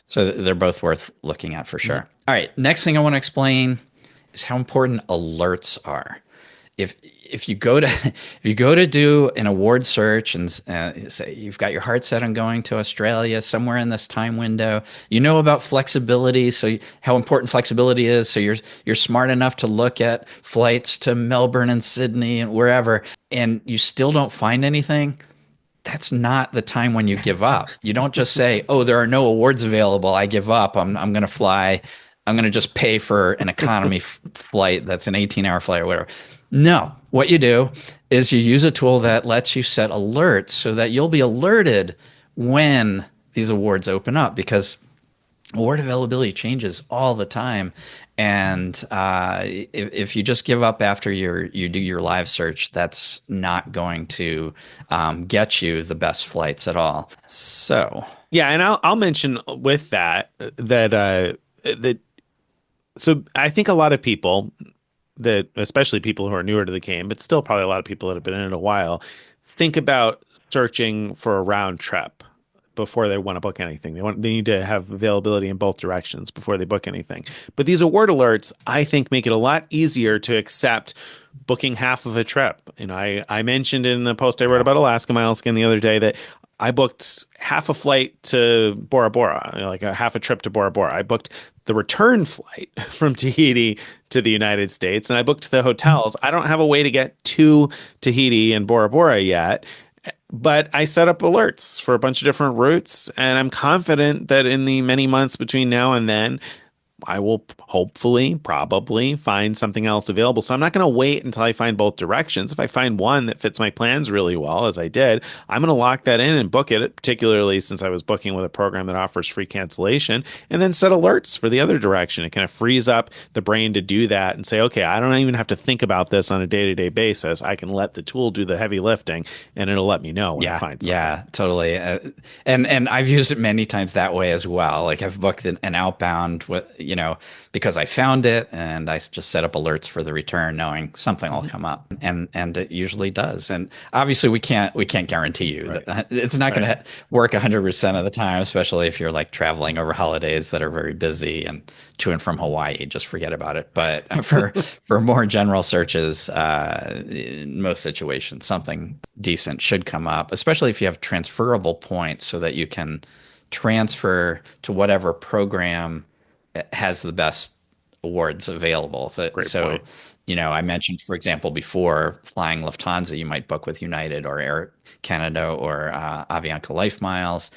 So they're both worth looking at for sure. Mm-hmm. All right. Next thing I want to explain is how important alerts are. If you go to do an award search and say you've got your heart set on going to Australia somewhere in this time window, you know about flexibility, so how important flexibility is. So you're smart enough to look at flights to Melbourne and Sydney and wherever, and you still don't find anything. That's not the time when you give up. You don't just say, "Oh, there are no awards available. I give up. I'm going to fly. I'm going to just pay for an economy flight that's an 18-hour flight or whatever." No, what you do is you use a tool that lets you set alerts so that you'll be alerted when these awards open up, because award availability changes all the time. And if you just give up after you do your live search, that's not going to get you the best flights at all. So yeah, and I'll mention with that. So I think a lot of people, that especially people who are newer to the game, but still probably a lot of people that have been in it a while, think about searching for a round trip before they want to book anything. They need to have availability in both directions before they book anything. But these award alerts, I think, make it a lot easier to accept booking half of a trip. I mentioned in the post I wrote about Alaska Mileskin the other day that I booked half a flight to Bora Bora, like a half a trip to Bora Bora. I booked the return flight from Tahiti to the United States, and I booked the hotels. I don't have a way to get to Tahiti and Bora Bora yet, but I set up alerts for a bunch of different routes, and I'm confident that in the many months between now and then, I will hopefully, probably find something else available. So I'm not going to wait until I find both directions. If I find one that fits my plans really well, as I did, I'm going to lock that in and book it, particularly since I was booking with a program that offers free cancellation, and then set alerts for the other direction. It kind of frees up the brain to do that and say, okay, I don't even have to think about this on a day-to-day basis. I can let the tool do the heavy lifting, and it'll let me know when it Yeah, finds something. yeah, totally. And I've used it many times that way as well. Like I've booked an outbound with, because I found it and I just set up alerts for the return, knowing something will come up, and it usually does. And obviously we can't guarantee you Right. that it's not going Right. to work 100% of the time, especially if you're like traveling over holidays that are very busy and to and from Hawaii, just forget about it. But for more general searches, in most situations, something decent should come up, especially if you have transferable points so that you can transfer to whatever program has the best awards available. So, Great so point. I mentioned, for example, before flying Lufthansa, you might book with United or Air Canada or Avianca Life Miles.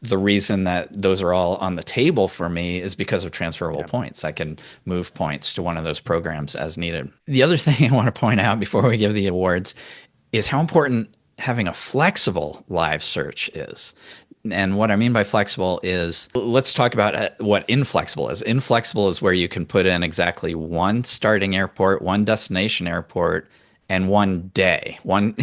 The reason that those are all on the table for me is because of transferable Yeah. points. I can move points to one of those programs as needed. The other thing I want to point out before we give the awards is how important having a flexible live search is. And what I mean by flexible is let's talk about what inflexible is. Inflexible is where you can put in exactly one starting airport, one destination airport, and one day. One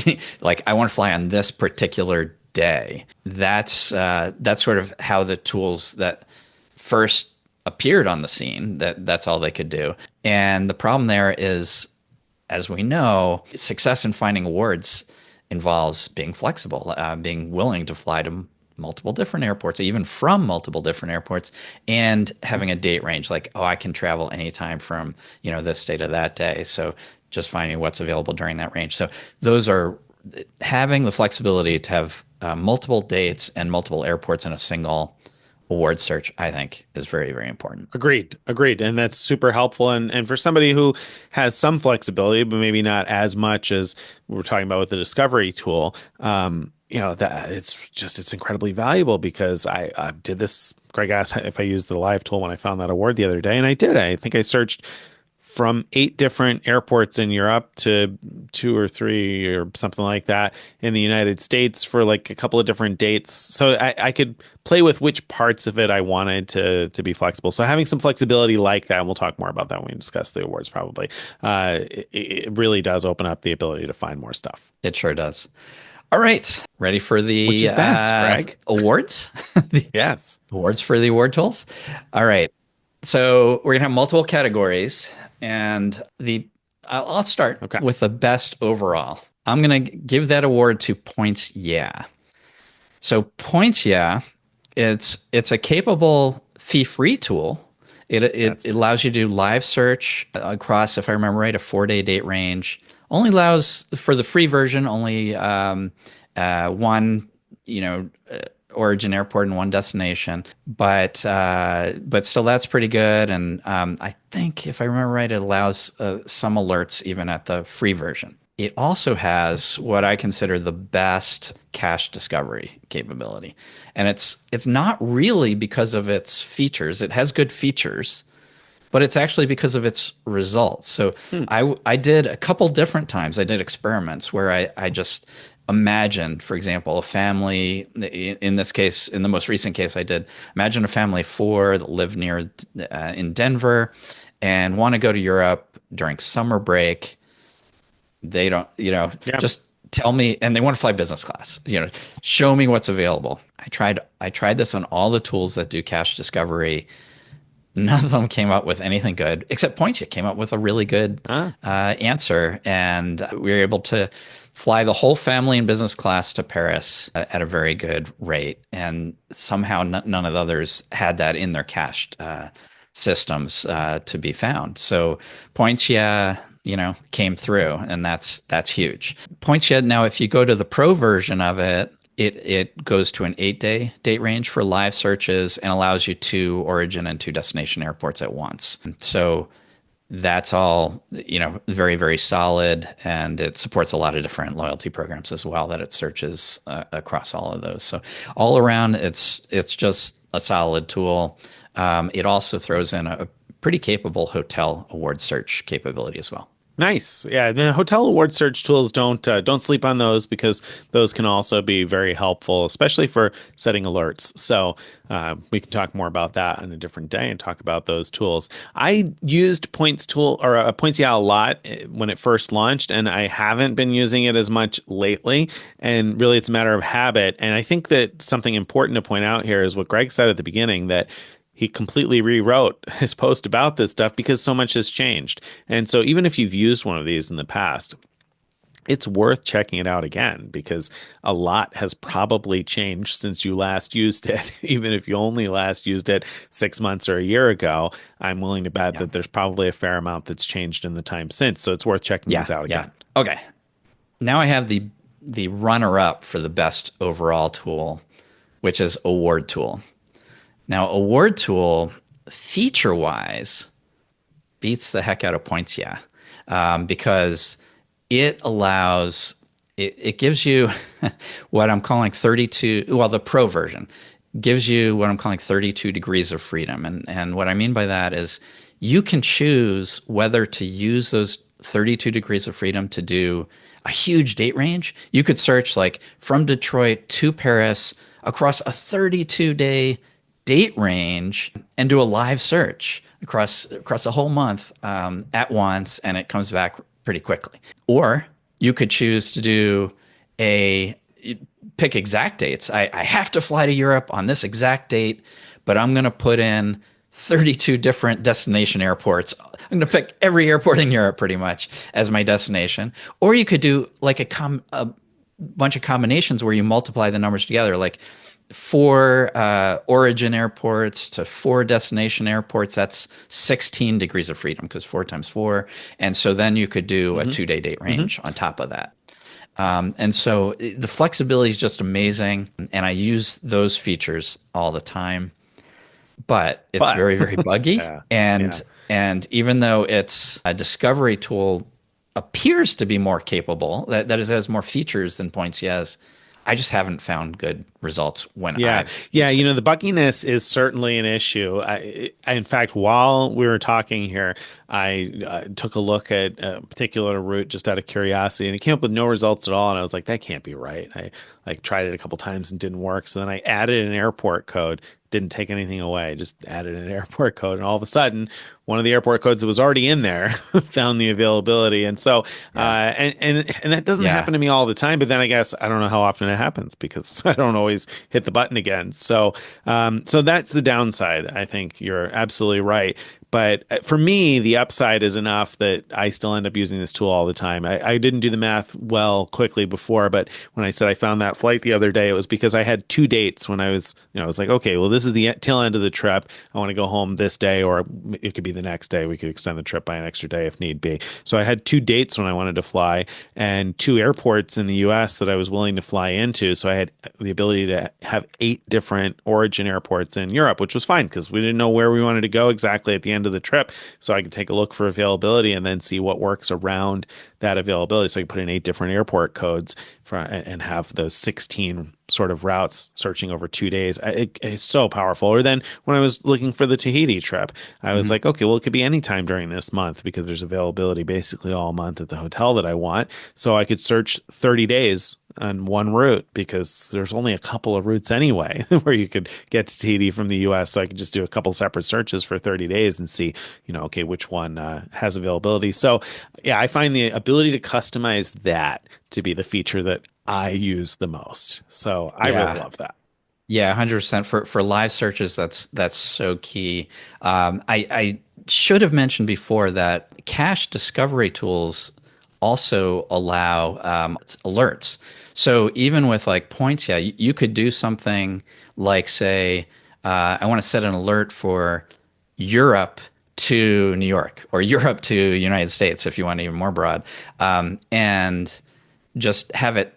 like I want to fly on this particular day. That's sort of how the tools that first appeared on the scene. That's all they could do. And the problem there is, as we know, success in finding awards involves being flexible, being willing to fly to multiple different airports, even from multiple different airports, and having a date range like, oh, I can travel anytime from, this day to that day. So just finding what's available during that range. So those are having the flexibility to have multiple dates and multiple airports in a single award search, I think, is very, very important. Agreed. Agreed. And that's super helpful. And for somebody who has some flexibility, but maybe not as much as we're talking about with the discovery tool, that it's incredibly valuable because I did this. Greg asked if I used the live tool when I found that award the other day, and I did. I think I searched from 8 different airports in Europe to 2 or 3 or something like that in the United States for like a couple of different dates. So I could play with which parts of it I wanted to be flexible. So having some flexibility like that, and we'll talk more about that when we discuss the awards probably, it really does open up the ability to find more stuff. It sure does. All right. Ready for Which the is best, Greg? awards? The Yes. awards for the award tools? All right. So we're going to have multiple categories. And I'll start Okay. with the best overall. I'm going to give that award to Points Yeah. So Points Yeah, it's a capable fee-free tool. It allows Nice. you to do live search across, if I remember right, a 4-day date range. Only allows for the free version only one, origin airport and one destination, but still that's pretty good. And I think if I remember right, it allows some alerts even at the free version. It also has what I consider the best cache discovery capability. And it's not really because of its features. It has good features, but it's actually because of its results. So Hmm. I did a couple different times. I did experiments where I just imagined, for example, a family. In this case, in the most recent case, I did imagine a family of 4 that live near in Denver and want to go to Europe during summer break. They don't, Yeah. just tell me, and they want to fly business class. Show me what's available. I tried this on all the tools that do cache discovery. None of them came up with anything good, except Pointia came up with a really good Ah, answer. And we were able to fly the whole family in business class to Paris at a very good rate. And somehow none of the others had that in their cached systems to be found. So Pointia, came through, and that's huge. Pointia, now, if you go to the pro version of it, it goes to an 8-day date range for live searches and allows you 2 origin and 2 destination airports at once. So that's all, very, very solid. And it supports a lot of different loyalty programs as well that it searches across all of those. So all around, it's just a solid tool. It also throws in a pretty capable hotel award search capability as well. Nice. Yeah, the hotel award search tools don't sleep on those because those can also be very helpful, especially for setting alerts. So we can talk more about that on a different day and talk about those tools. I used Points tool or Points yeah a lot when it first launched, and I haven't been using it as much lately. And really, it's a matter of habit. And I think that something important to point out here is what Greg said at the beginning, that he completely rewrote his post about this stuff because so much has changed. And so even if you've used one of these in the past, it's worth checking it out again because a lot has probably changed since you last used it. Even if you only last used it 6 months or a year ago, I'm willing to bet Yeah. that there's probably a fair amount that's changed in the time since. So it's worth checking Yeah. these out Yeah. again. Okay. Now I have the runner up for the best overall tool, which is Award Tool. Now, Award Tool, feature wise, beats the heck out of Points, yeah, because it gives you what I'm calling 32, well, the pro version gives you what I'm calling 32 degrees of freedom. And what I mean by that is you can choose whether to use those 32 degrees of freedom to do a huge date range. You could search like from Detroit to Paris across a 32-day date range and do a live search across a whole month at once, and it comes back pretty quickly. Or you could choose to do a pick exact dates. I have to fly to Europe on this exact date, but I'm going to put in 32 different destination airports. I'm going to pick every airport in Europe pretty much as my destination. Or you could do like a bunch of combinations where you multiply the numbers together, like 4 origin airports to 4 destination airports. That's 16 degrees of freedom because 4 times 4. And so then you could do a 2-day date range on top of that. And so the flexibility is just amazing. And I use those features all the time, but it's But very, very buggy. yeah, yeah. And even though it's a discovery tool appears to be more capable, that is, it has more features than Points Yes, I just haven't found good results when Yeah. I've Yeah. used You it. know, the buckiness is certainly an issue. In fact, while we were talking here, I took a look at a particular route just out of curiosity, and it came up with no results at all. And I was like, that can't be right. I like tried it a couple times and didn't work. So then I added an airport code, didn't take anything away, just added an airport code. And all of a sudden, one of the airport codes that was already in there found the availability. And so, Yeah. and that doesn't Yeah. happen to me all the time. But then I guess I don't know how often it happens because I don't always hit the button again. So, so that's the downside. I think you're absolutely right. But for me, the upside is enough that I still end up using this tool all the time. I didn't do the math well quickly before, but when I said I found that flight the other day, it was because I had 2 dates when I was, I was like, okay, well, this is the tail end of the trip. I want to go home this day, or it could be the next day. We could extend the trip by an extra day if need be. So I had 2 dates when I wanted to fly and 2 airports in the US that I was willing to fly into. So I had the ability to have 8 different origin airports in Europe, which was fine because we didn't know where we wanted to go exactly at the end of the trip. So I could take a look for availability and then see what works around that availability. So I could put in 8 different airport codes and have those 16 sort of routes searching over 2 days. It's so powerful. Or then when I was looking for the Tahiti trip, I was Mhm. like, okay, well, it could be any time during this month because there's availability basically all month at the hotel that I want. So I could search 30 days on one route because there's only a couple of routes anyway where you could get to Tahiti from the US. So I could just do a couple separate searches for 30 days and see, okay, which one has availability. So yeah, I find the ability to customize that to be the feature that I use the most. So I really Yeah. love that. Yeah, 100% for live searches. That's so key. I should have mentioned before that cache discovery tools also allow alerts. So even with like Points, yeah, you could do something like say, I want to set an alert for Europe to New York or Europe to United States if you want even more broad, and just have it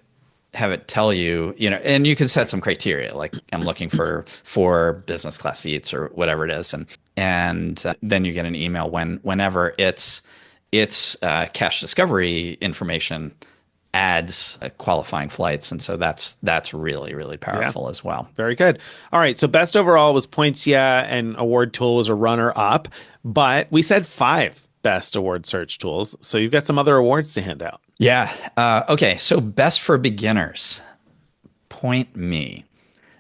tell you, and you can set some criteria like I'm looking for 4 business class seats or whatever it is, and then you get an email whenever it's cache discovery information adds qualifying flights, and so that's really really Yeah. powerful as well. Very good. All right. So best overall was Pointia, and award tool was a runner up, but we said five best award search tools. So you've got some other awards to hand out. Yeah. Okay. So best for beginners, Point Me.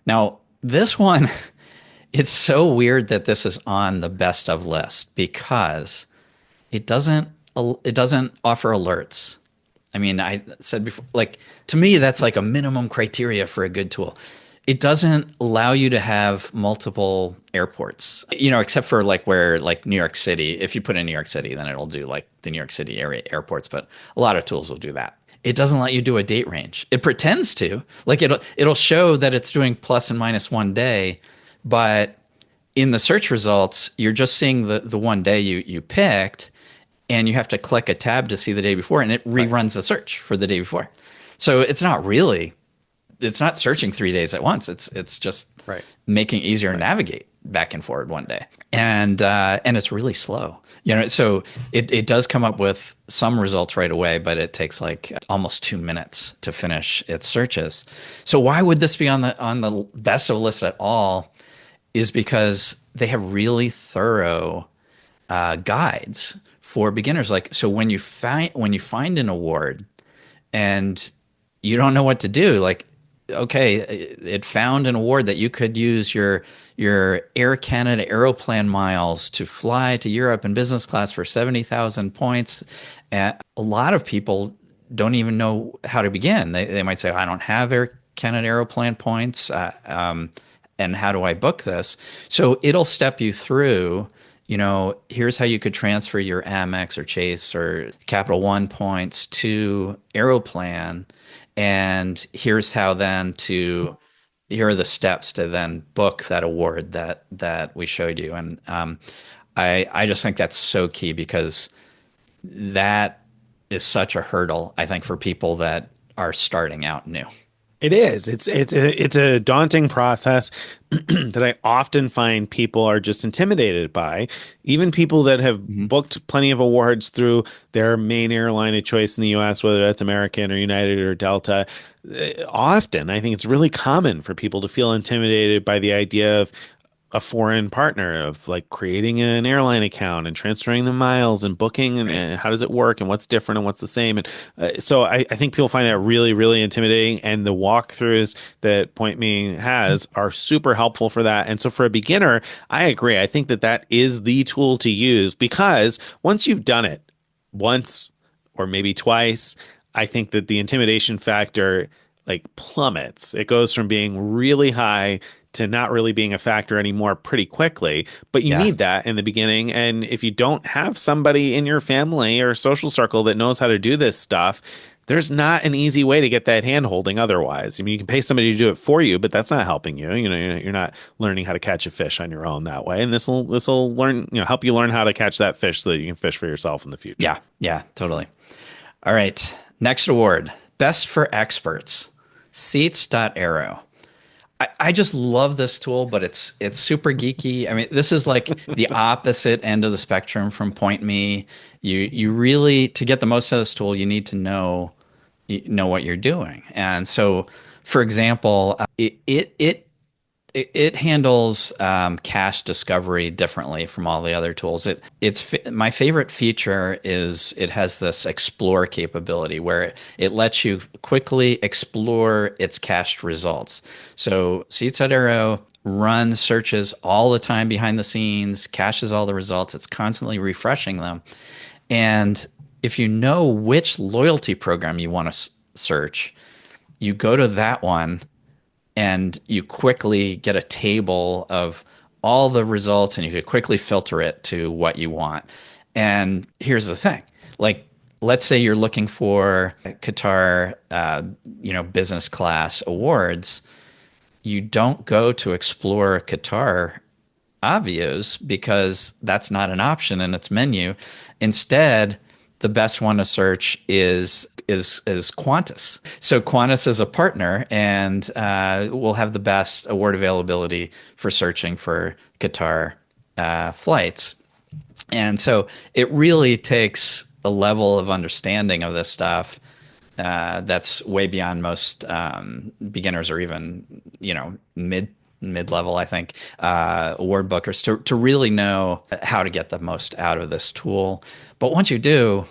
Now this one, it's so weird that this is on the best of list because it doesn't it doesn't offer alerts. I mean, I said before, like to me, that's like a minimum criteria for a good tool. It doesn't allow you to have multiple airports, except for like where like New York City. If you put in New York City, then it'll do like the New York City area airports, but a lot of tools will do that. It doesn't let you do a date range. It pretends to. Like it'll show that it's doing plus and minus 1 day, but in the search results, you're just seeing the 1 day you picked, and you have to click a tab to see the day before, and it reruns the search for the day before. So it's not searching 3 days at once. It's just Right. making it easier to navigate back and forward 1 day. And it's really slow. So it does come up with some results right away, but it takes like almost 2 minutes to finish its searches. So why would this be on the best of list at all? Is because they have really thorough guides for beginners. Like, so when you find an award and you don't know what to do, like, okay, it found an award that you could use your Air Canada Aeroplan miles to fly to Europe in business class for 70,000 points. And a lot of people don't even know how to begin. They might say, I don't have Air Canada Aeroplan points. And how do I book this? So it'll step you through, here's how you could transfer your Amex or Chase or Capital One points to Aeroplan. And here are the steps to then book that award that we showed you. And I just think that's so key because that is such a hurdle, I think, for people that are starting out new. It is. It's a daunting process that I often find people are just intimidated by. Even people that have Mhm. booked plenty of awards through their main airline of choice in the US, whether that's American or United or Delta, often I think it's really common for people to feel intimidated by the idea of a foreign partner, of like creating an airline account and transferring the miles and booking, and, Right. and how does it work and what's different and what's the same. And so I think people find that really, really intimidating. And the walkthroughs that Point Me has are super helpful for that. And so for a beginner, I agree. I think that is the tool to use because once you've done it once or maybe twice, I think that the intimidation factor like plummets. It goes from being really high to not really being a factor anymore pretty quickly. But you Yeah. need that in the beginning. And if you don't have somebody in your family or social circle that knows how to do this stuff, there's not an easy way to get that hand holding otherwise. I mean, you can pay somebody to do it for you, but that's not helping you. You're not learning how to catch a fish on your own that way. And this will help you learn how to catch that fish so that you can fish for yourself in the future. Yeah. Yeah. Totally. All right. Next award, best for experts, seats.aero. I just love this tool, but it's super geeky. I mean, this is like the opposite end of the spectrum from Point Me. You really, to get the most out of this tool, you need to know what you're doing. And so, for example, it handles cache discovery differently from all the other tools. My favorite feature is it has this explore capability where it lets you quickly explore its cached results. So Seats.Arrow runs searches all the time behind the scenes, caches all the results. It's constantly refreshing them. And if you know which loyalty program you want to search, you go to that one and you quickly get a table of all the results and you could quickly filter it to what you want. And here's the thing, like, let's say you're looking for Qatar, business class awards. You don't go to explore Qatar obvious because that's not an option in its menu. Instead, the best one to search is Qantas. So Qantas is a partner, and will have the best award availability for searching for Qatar flights. And so it really takes a level of understanding of this stuff That's way beyond most beginners or even mid level, I think, award bookers to really know how to get the most out of this tool. But once you do,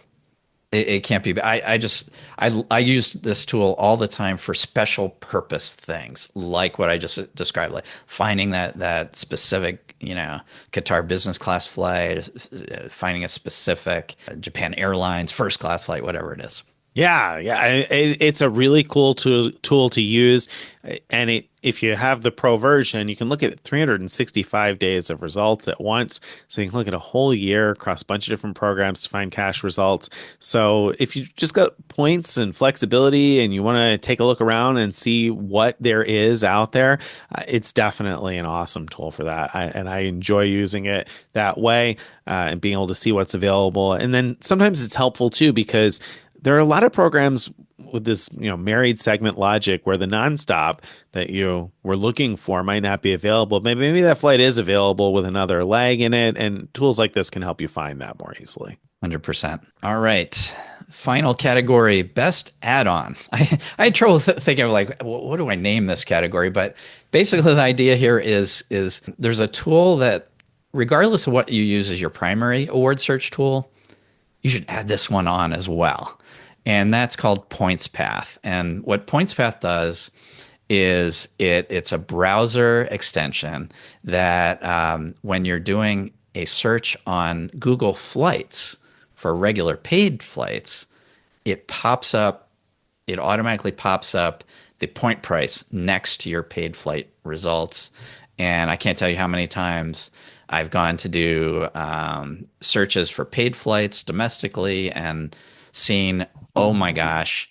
it can't be. I use this tool all the time for special purpose things, like what I just described, like finding that specific, Qatar business class flight, finding a specific Japan Airlines first class flight, whatever it is. Yeah, yeah, it's a really cool tool to use, and if you have the pro version, you can look at 365 days of results at once. So you can look at a whole year across a bunch of different programs to find cash results. So if you just got points and flexibility, and you want to take a look around and see what there is out there, it's definitely an awesome tool for that. And I enjoy using it that way, and being able to see what's available. And then sometimes it's helpful too because there are a lot of programs with this, married segment logic where the nonstop that you were looking for might not be available. Maybe that flight is available with another leg in it, and tools like this can help you find that more easily. 100%. All right. Final category, best add-on. I had trouble thinking of like, what do I name this category? But basically the idea here is there's a tool that regardless of what you use as your primary award search tool, you should add this one on as well. And that's called PointsPath. And what PointsPath does is it's a browser extension that when you're doing a search on Google Flights for regular paid flights, it automatically pops up the point price next to your paid flight results. And I can't tell you how many times I've gone to do searches for paid flights domestically and seen, oh my gosh,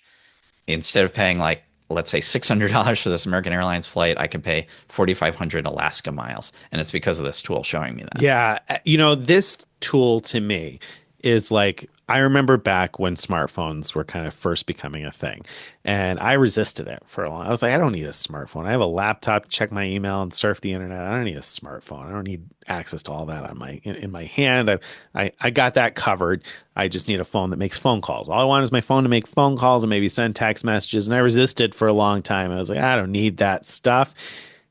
instead of paying like, let's say $600 for this American Airlines flight, I can pay 4,500 Alaska miles. And it's because of this tool showing me that. Yeah. This tool to me is like, I remember back when smartphones were kind of first becoming a thing, and I resisted it for a long. I was like, I don't need a smartphone. I have a laptop, check my email and surf the internet. I don't need a smartphone. I don't need access to all that on in my hand. I got that covered. I just need a phone that makes phone calls. All I want is my phone to make phone calls and maybe send text messages. And I resisted for a long time. I was like, I don't need that stuff.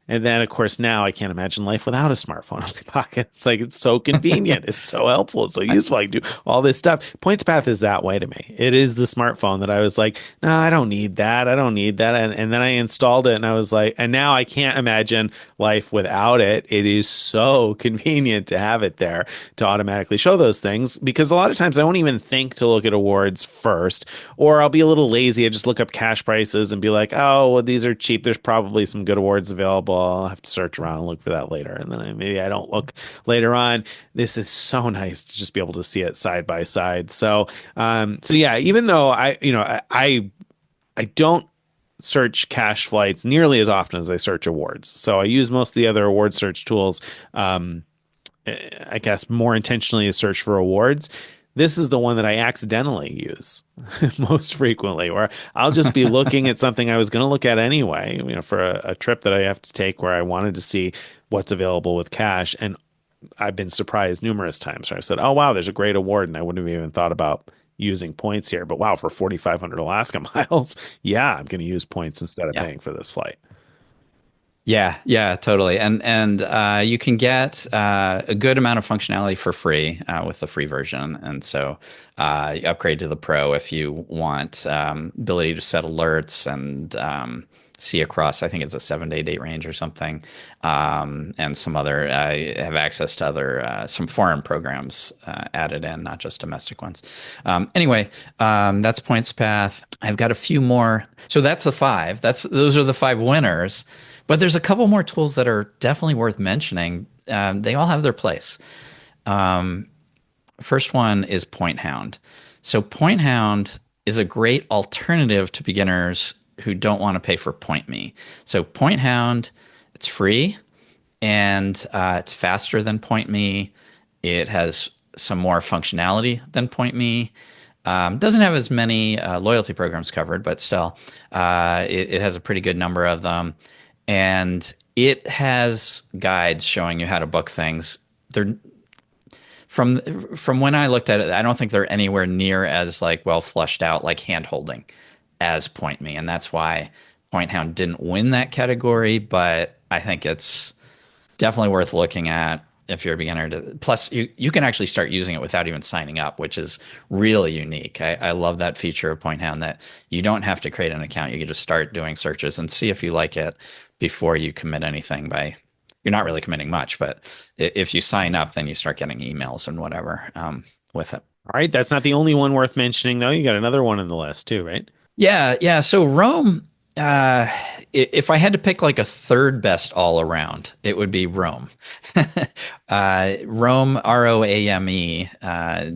And then, of course, now I can't imagine life without a smartphone in my pocket. It's like, it's so convenient. It's so helpful. It's so useful. I can do all this stuff. PointsPath is that way to me. It is the smartphone that I was like, no, I don't need that. I don't need that. And then I installed it and I was like, and now I can't imagine life without it. It is so convenient to have it there to automatically show those things, because a lot of times I won't even think to look at awards first, or I'll be a little lazy. I just look up cash prices and be like, oh, well, these are cheap. There's probably some good awards available. I'll have to search around and look for that later. And then maybe I don't look later on. This is so nice to just be able to see it side by side. So yeah, even though I don't search cash flights nearly as often as I search awards. So I use most of the other award search tools, I guess more intentionally to search for awards. This is the one that I accidentally use most frequently, where I'll just be looking at something I was going to look at anyway, for a trip that I have to take where I wanted to see what's available with cash. And I've been surprised numerous times where I said, oh, wow, there's a great award. And I wouldn't have even thought about using points here. But wow, for 4,500 Alaska miles, yeah, I'm going to use points instead of paying for this flight. Yeah, totally. And you can get a good amount of functionality for free with the free version. And so you upgrade to the Pro if you want ability to set alerts and see across, I think it's a 7-day date range or something, and some other, have access to other, some foreign programs added in, not just domestic ones. Anyway, that's PointsPath. I've got a few more. So that's the 5. Those are the 5 winners. But there's a couple more tools that are definitely worth mentioning. They all have their place. First one is PointHound. So PointHound is a great alternative to beginners who don't want to pay for PointMe. So PointHound, it's free, and it's faster than PointMe. It has some more functionality than PointMe. Doesn't have as many loyalty programs covered, but still, it has a pretty good number of them. And it has guides showing you how to book things. They're from when I looked at it, I don't think they're anywhere near as like well flushed out like hand holding as Point Me, and that's why Point Hound didn't win that category. But I think it's definitely worth looking at if you're a beginner. Plus, you can actually start using it without even signing up, which is really unique. I love that feature of Point Hound that you don't have to create an account. You can just start doing searches and see if you like it before you commit anything by. You're not really committing much, but if you sign up, then you start getting emails and whatever with it. All right, that's not the only one worth mentioning, though. You got another one on the list too, right? Yeah, yeah. So Rome, if I had to pick like a third best all around, it would be Rome. Rome, ROAME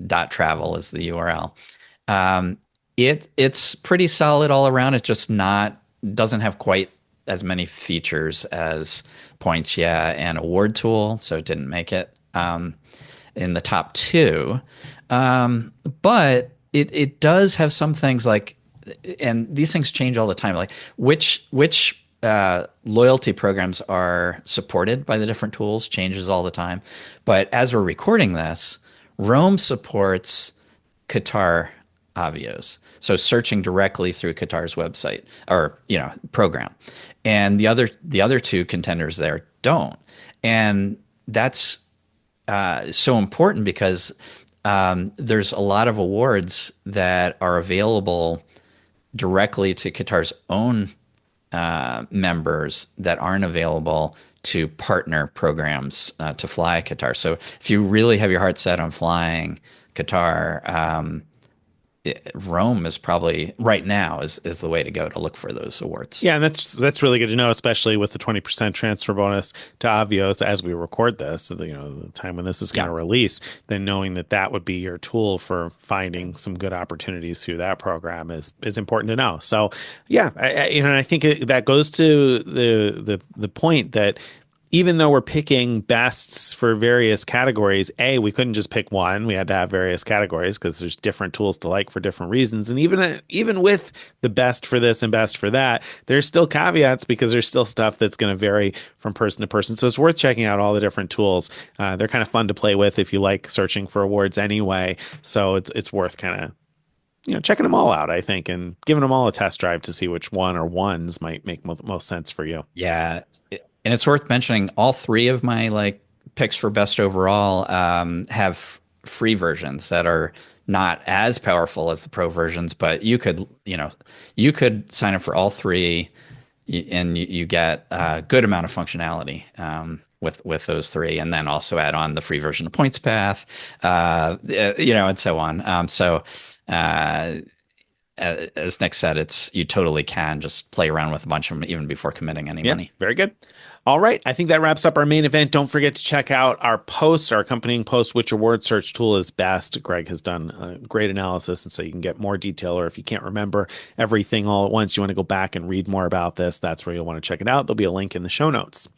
dot travel is the URL. It's pretty solid all around. It just not doesn't have quite as many features as Points, yeah, and Award Tool, so it didn't make it in the top two. But it does have some things like, and these things change all the time. Like which loyalty programs are supported by the different tools changes all the time. But as we're recording this, Rome supports Qatar Avios. So searching directly through Qatar's website or program, and the other two contenders there don't, and that's so important because there's a lot of awards that are available directly to Qatar's own members that aren't available to partner programs to fly Qatar. So if you really have your heart set on flying Qatar, Rome is probably right now is the way to go to look for those awards. Yeah, and that's really good to know, especially with the 20% transfer bonus to Avios as we record this, the time when this is going to release, then knowing that that would be your tool for finding some good opportunities through that program is important to know. So, yeah, I think that goes to the point that even though we're picking bests for various categories, we couldn't just pick one. We had to have various categories because there's different tools to like for different reasons. And even with the best for this and best for that, there's still caveats because there's still stuff that's going to vary from person to person. So it's worth checking out all the different tools. They're kind of fun to play with if you like searching for awards anyway. So it's worth kind of checking them all out, I think, and giving them all a test drive to see which one or ones might make most sense for you. Yeah. And it's worth mentioning all three of my picks for best overall have free versions that are not as powerful as the pro versions, but you could sign up for all three and you get a good amount of functionality with those three, and then also add on the free version of Points Path, and so on. As Nick said, you totally can just play around with a bunch of them even before committing any money. Very good. All right. I think that wraps up our main event. Don't forget to check out our posts, our accompanying post, which award search tool is best. Greg has done a great analysis, and so you can get more detail, or if you can't remember everything all at once, you want to go back and read more about this, that's where you'll want to check it out. There'll be a link in the show notes.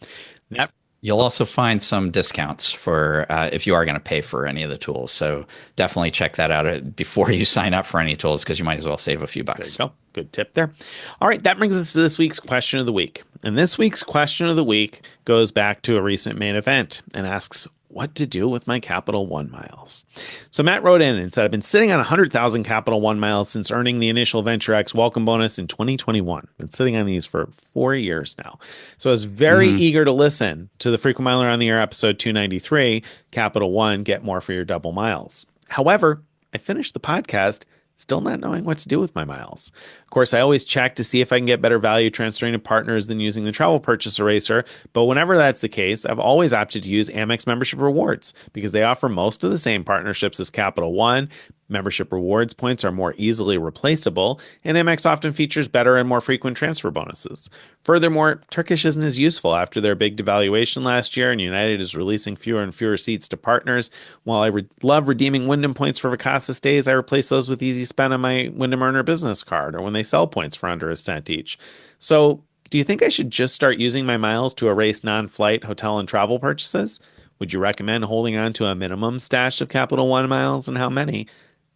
Yep. You'll also find some discounts for if you are going to pay for any of the tools. So definitely check that out before you sign up for any tools, because you might as well save a few bucks. There you go. Good tip there. All right, that brings us to this week's question of the week. And this week's question of the week goes back to a recent main event and asks, what to do with my Capital One miles. So Matt wrote in and said, I've been sitting on 100,000 Capital One miles since earning the initial Venture X welcome bonus in 2021. Been sitting on these for 4 years now. So I was very eager to listen to the Frequent Miler on the Air episode 293, Capital One, get more for your double miles. However, I finished the podcast still not knowing what to do with my miles. Of course, I always check to see if I can get better value transferring to partners than using the travel purchase eraser. But whenever that's the case, I've always opted to use Amex membership rewards because they offer most of the same partnerships as Capital One. Membership rewards points are more easily replaceable, and Amex often features better and more frequent transfer bonuses. Furthermore, Turkish isn't as useful after their big devaluation last year, and United is releasing fewer and fewer seats to partners. While I love redeeming Wyndham points for Vacasa stays, I replace those with Easy Spend on my Wyndham Earner business card, or when they sell points for under a cent each. So, do you think I should just start using my miles to erase non-flight, hotel, and travel purchases? Would you recommend holding on to a minimum stash of Capital One miles, and how many?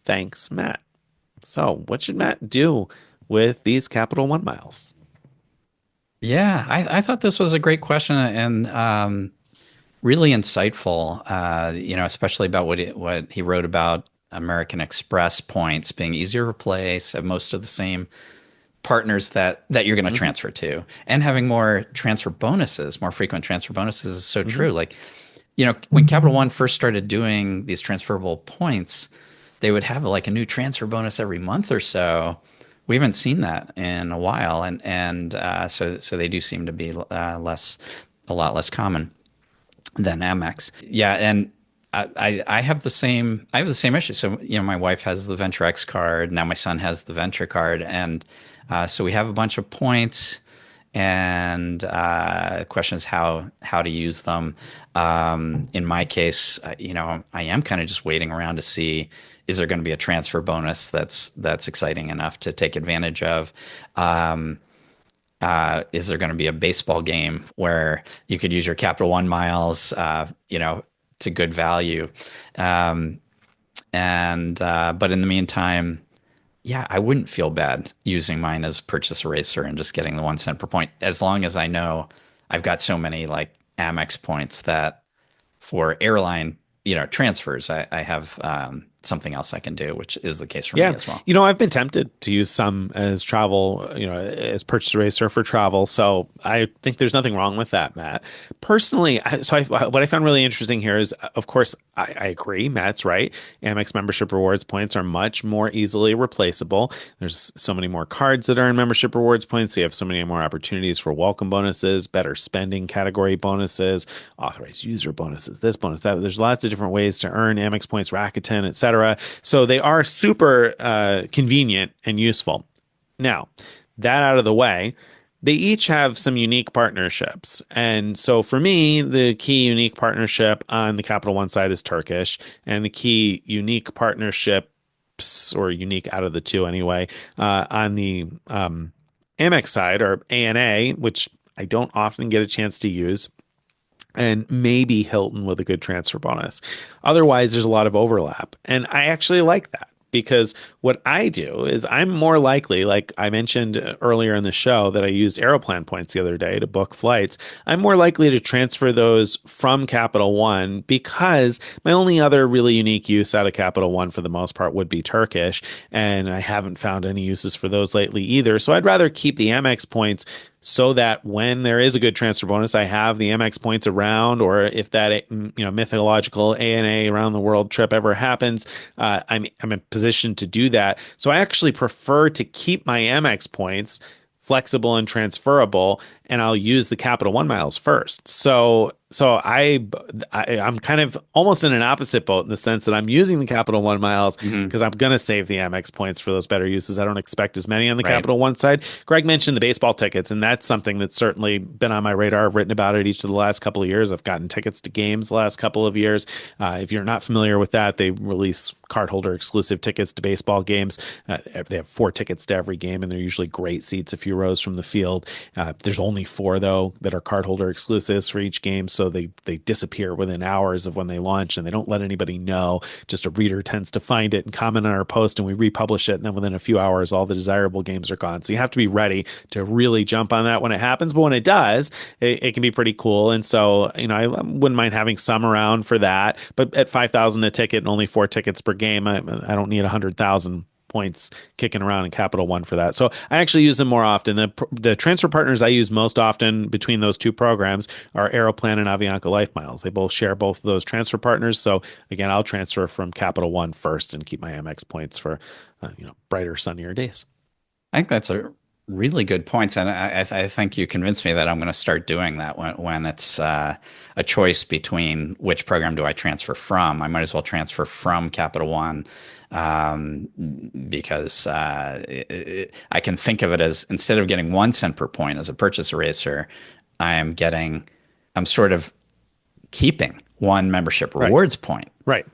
Thanks, Matt. So, what should Matt do with these Capital One miles? Yeah, I thought this was a great question and really insightful. Especially about what he wrote about American Express points being easier to replace, have most of the same partners that you're going to transfer to, and having more transfer bonuses, more frequent transfer bonuses is so Hmm. true. Like, when Capital One first started doing these transferable points, they would have like a new transfer bonus every month or so. We haven't seen that in a while, and so they do seem to be a lot less common than Amex. Yeah, and I have the same issue. So my wife has the Venture X card. Now my son has the Venture card, and so we have a bunch of points. And the question is how to use them. In my case, I am kind of just waiting around to see, is there going to be a transfer bonus that's exciting enough to take advantage of. Is there going to be a baseball game where you could use your Capital One miles, to good value? Um, and but in the meantime, yeah, I wouldn't feel bad using mine as purchase eraser and just getting the 1 cent per point, as long as I know I've got so many like Amex points that for airline, transfers, I have something else I can do, which is the case for me Yeah. as well. I've been tempted to use some as travel, as purchase eraser for travel. So I think there's nothing wrong with that, Matt. Personally, what I found really interesting here is, of course, I agree. Matt's right. Amex membership rewards points are much more easily replaceable. There's so many more cards that earn membership rewards points. So you have so many more opportunities for welcome bonuses, better spending category bonuses, authorized user bonuses, this bonus, that. There's lots of different ways to earn Amex points, Rakuten, etc. So they are super convenient and useful. Now, that out of the way, they each have some unique partnerships. And so for me, the key unique partnership on the Capital One side is Turkish, and the key unique partnerships, or unique out of the two anyway, on the Amex side are ANA, which I don't often get a chance to use, and maybe Hilton with a good transfer bonus. Otherwise, there's a lot of overlap. And I actually like that, because what I do is I'm more likely, like I mentioned earlier in the show that I used Aeroplan points the other day to book flights. I'm more likely to transfer those from Capital One, because my only other really unique use out of Capital One for the most part would be Turkish. And I haven't found any uses for those lately either. So I'd rather keep the Amex points, so that when there is a good transfer bonus, I have the Amex points around, or if that mythological ANA around the world trip ever happens, I'm in position to do that. So I actually prefer to keep my Amex points flexible and transferable, and I'll use the Capital One miles first. So I'm kind of almost in an opposite boat, in the sense that I'm using the Capital One miles Hmm. because I'm going to save the Amex points for those better uses. I don't expect as many on the Right. Capital One side. Greg mentioned the baseball tickets, and that's something that's certainly been on my radar. I've written about it each of the last couple of years. I've gotten tickets to games the last couple of years. If you're not familiar with that, they release cardholder exclusive tickets to baseball games. They have 4 tickets to every game, and they're usually great seats a few rows from the field. There's only 4, though, that are cardholder exclusives for each game. So they disappear within hours of when they launch, and they don't let anybody know. Just a reader tends to find it and comment on our post, and we republish it. And then within a few hours, all the desirable games are gone. So you have to be ready to really jump on that when it happens. But when it does, it can be pretty cool. And so, I wouldn't mind having some around for that. But at 5,000 a ticket and only 4 tickets per game, I don't need 100,000 points kicking around in Capital One for that. So I actually use them more often. The transfer partners I use most often between those two programs are Aeroplan and Avianca Life Miles. They both share both of those transfer partners. So again, I'll transfer from Capital One first and keep my Amex points for brighter, sunnier days. I think that's a really good point, and I think you convinced me that I'm going to start doing that when it's a choice between which program do I transfer from. I might as well transfer from Capital One, um, because I can think of it as, instead of getting 1 cent per point as a purchase eraser, I'm sort of keeping one membership Right. rewards point Right.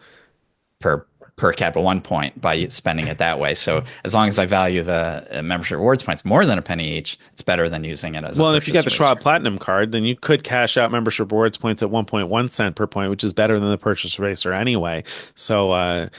per Capital One point by spending it that way. So as long as I value the membership rewards points more than a penny each, it's better than using it as a Well, and if you got purchase the Schwab eraser. Platinum card, then you could cash out membership rewards points at 1.1 cent per point, which is better than the purchase eraser anyway. So, Right.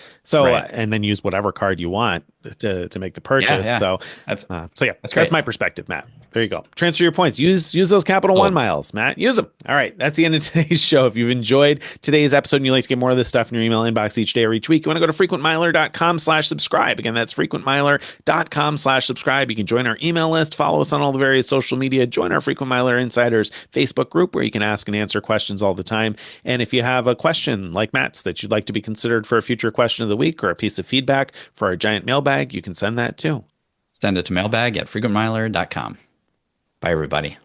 and then use whatever card you want. to make the Yeah, purchase. yeah. So, That's so yeah, that's that's great. my perspective, Matt. There you go. Transfer your points. Use those Capital One Cool. miles, Matt. Use them. All right, that's the end of today's show. If you've enjoyed today's episode and you'd like to get more of this stuff in your email inbox each day or each week, you want to go to frequentmiler.com/subscribe. Again, that's frequentmiler.com/subscribe. You can join our email list, follow us on all the various social media, join our Frequent Miler Insiders Facebook group where you can ask and answer questions all the time. And if you have a question like Matt's that you'd like to be considered for a future question of the week or a piece of feedback for our giant mailbag, you can send that too. Send it to mailbag@frequentmiler.com. Bye, everybody.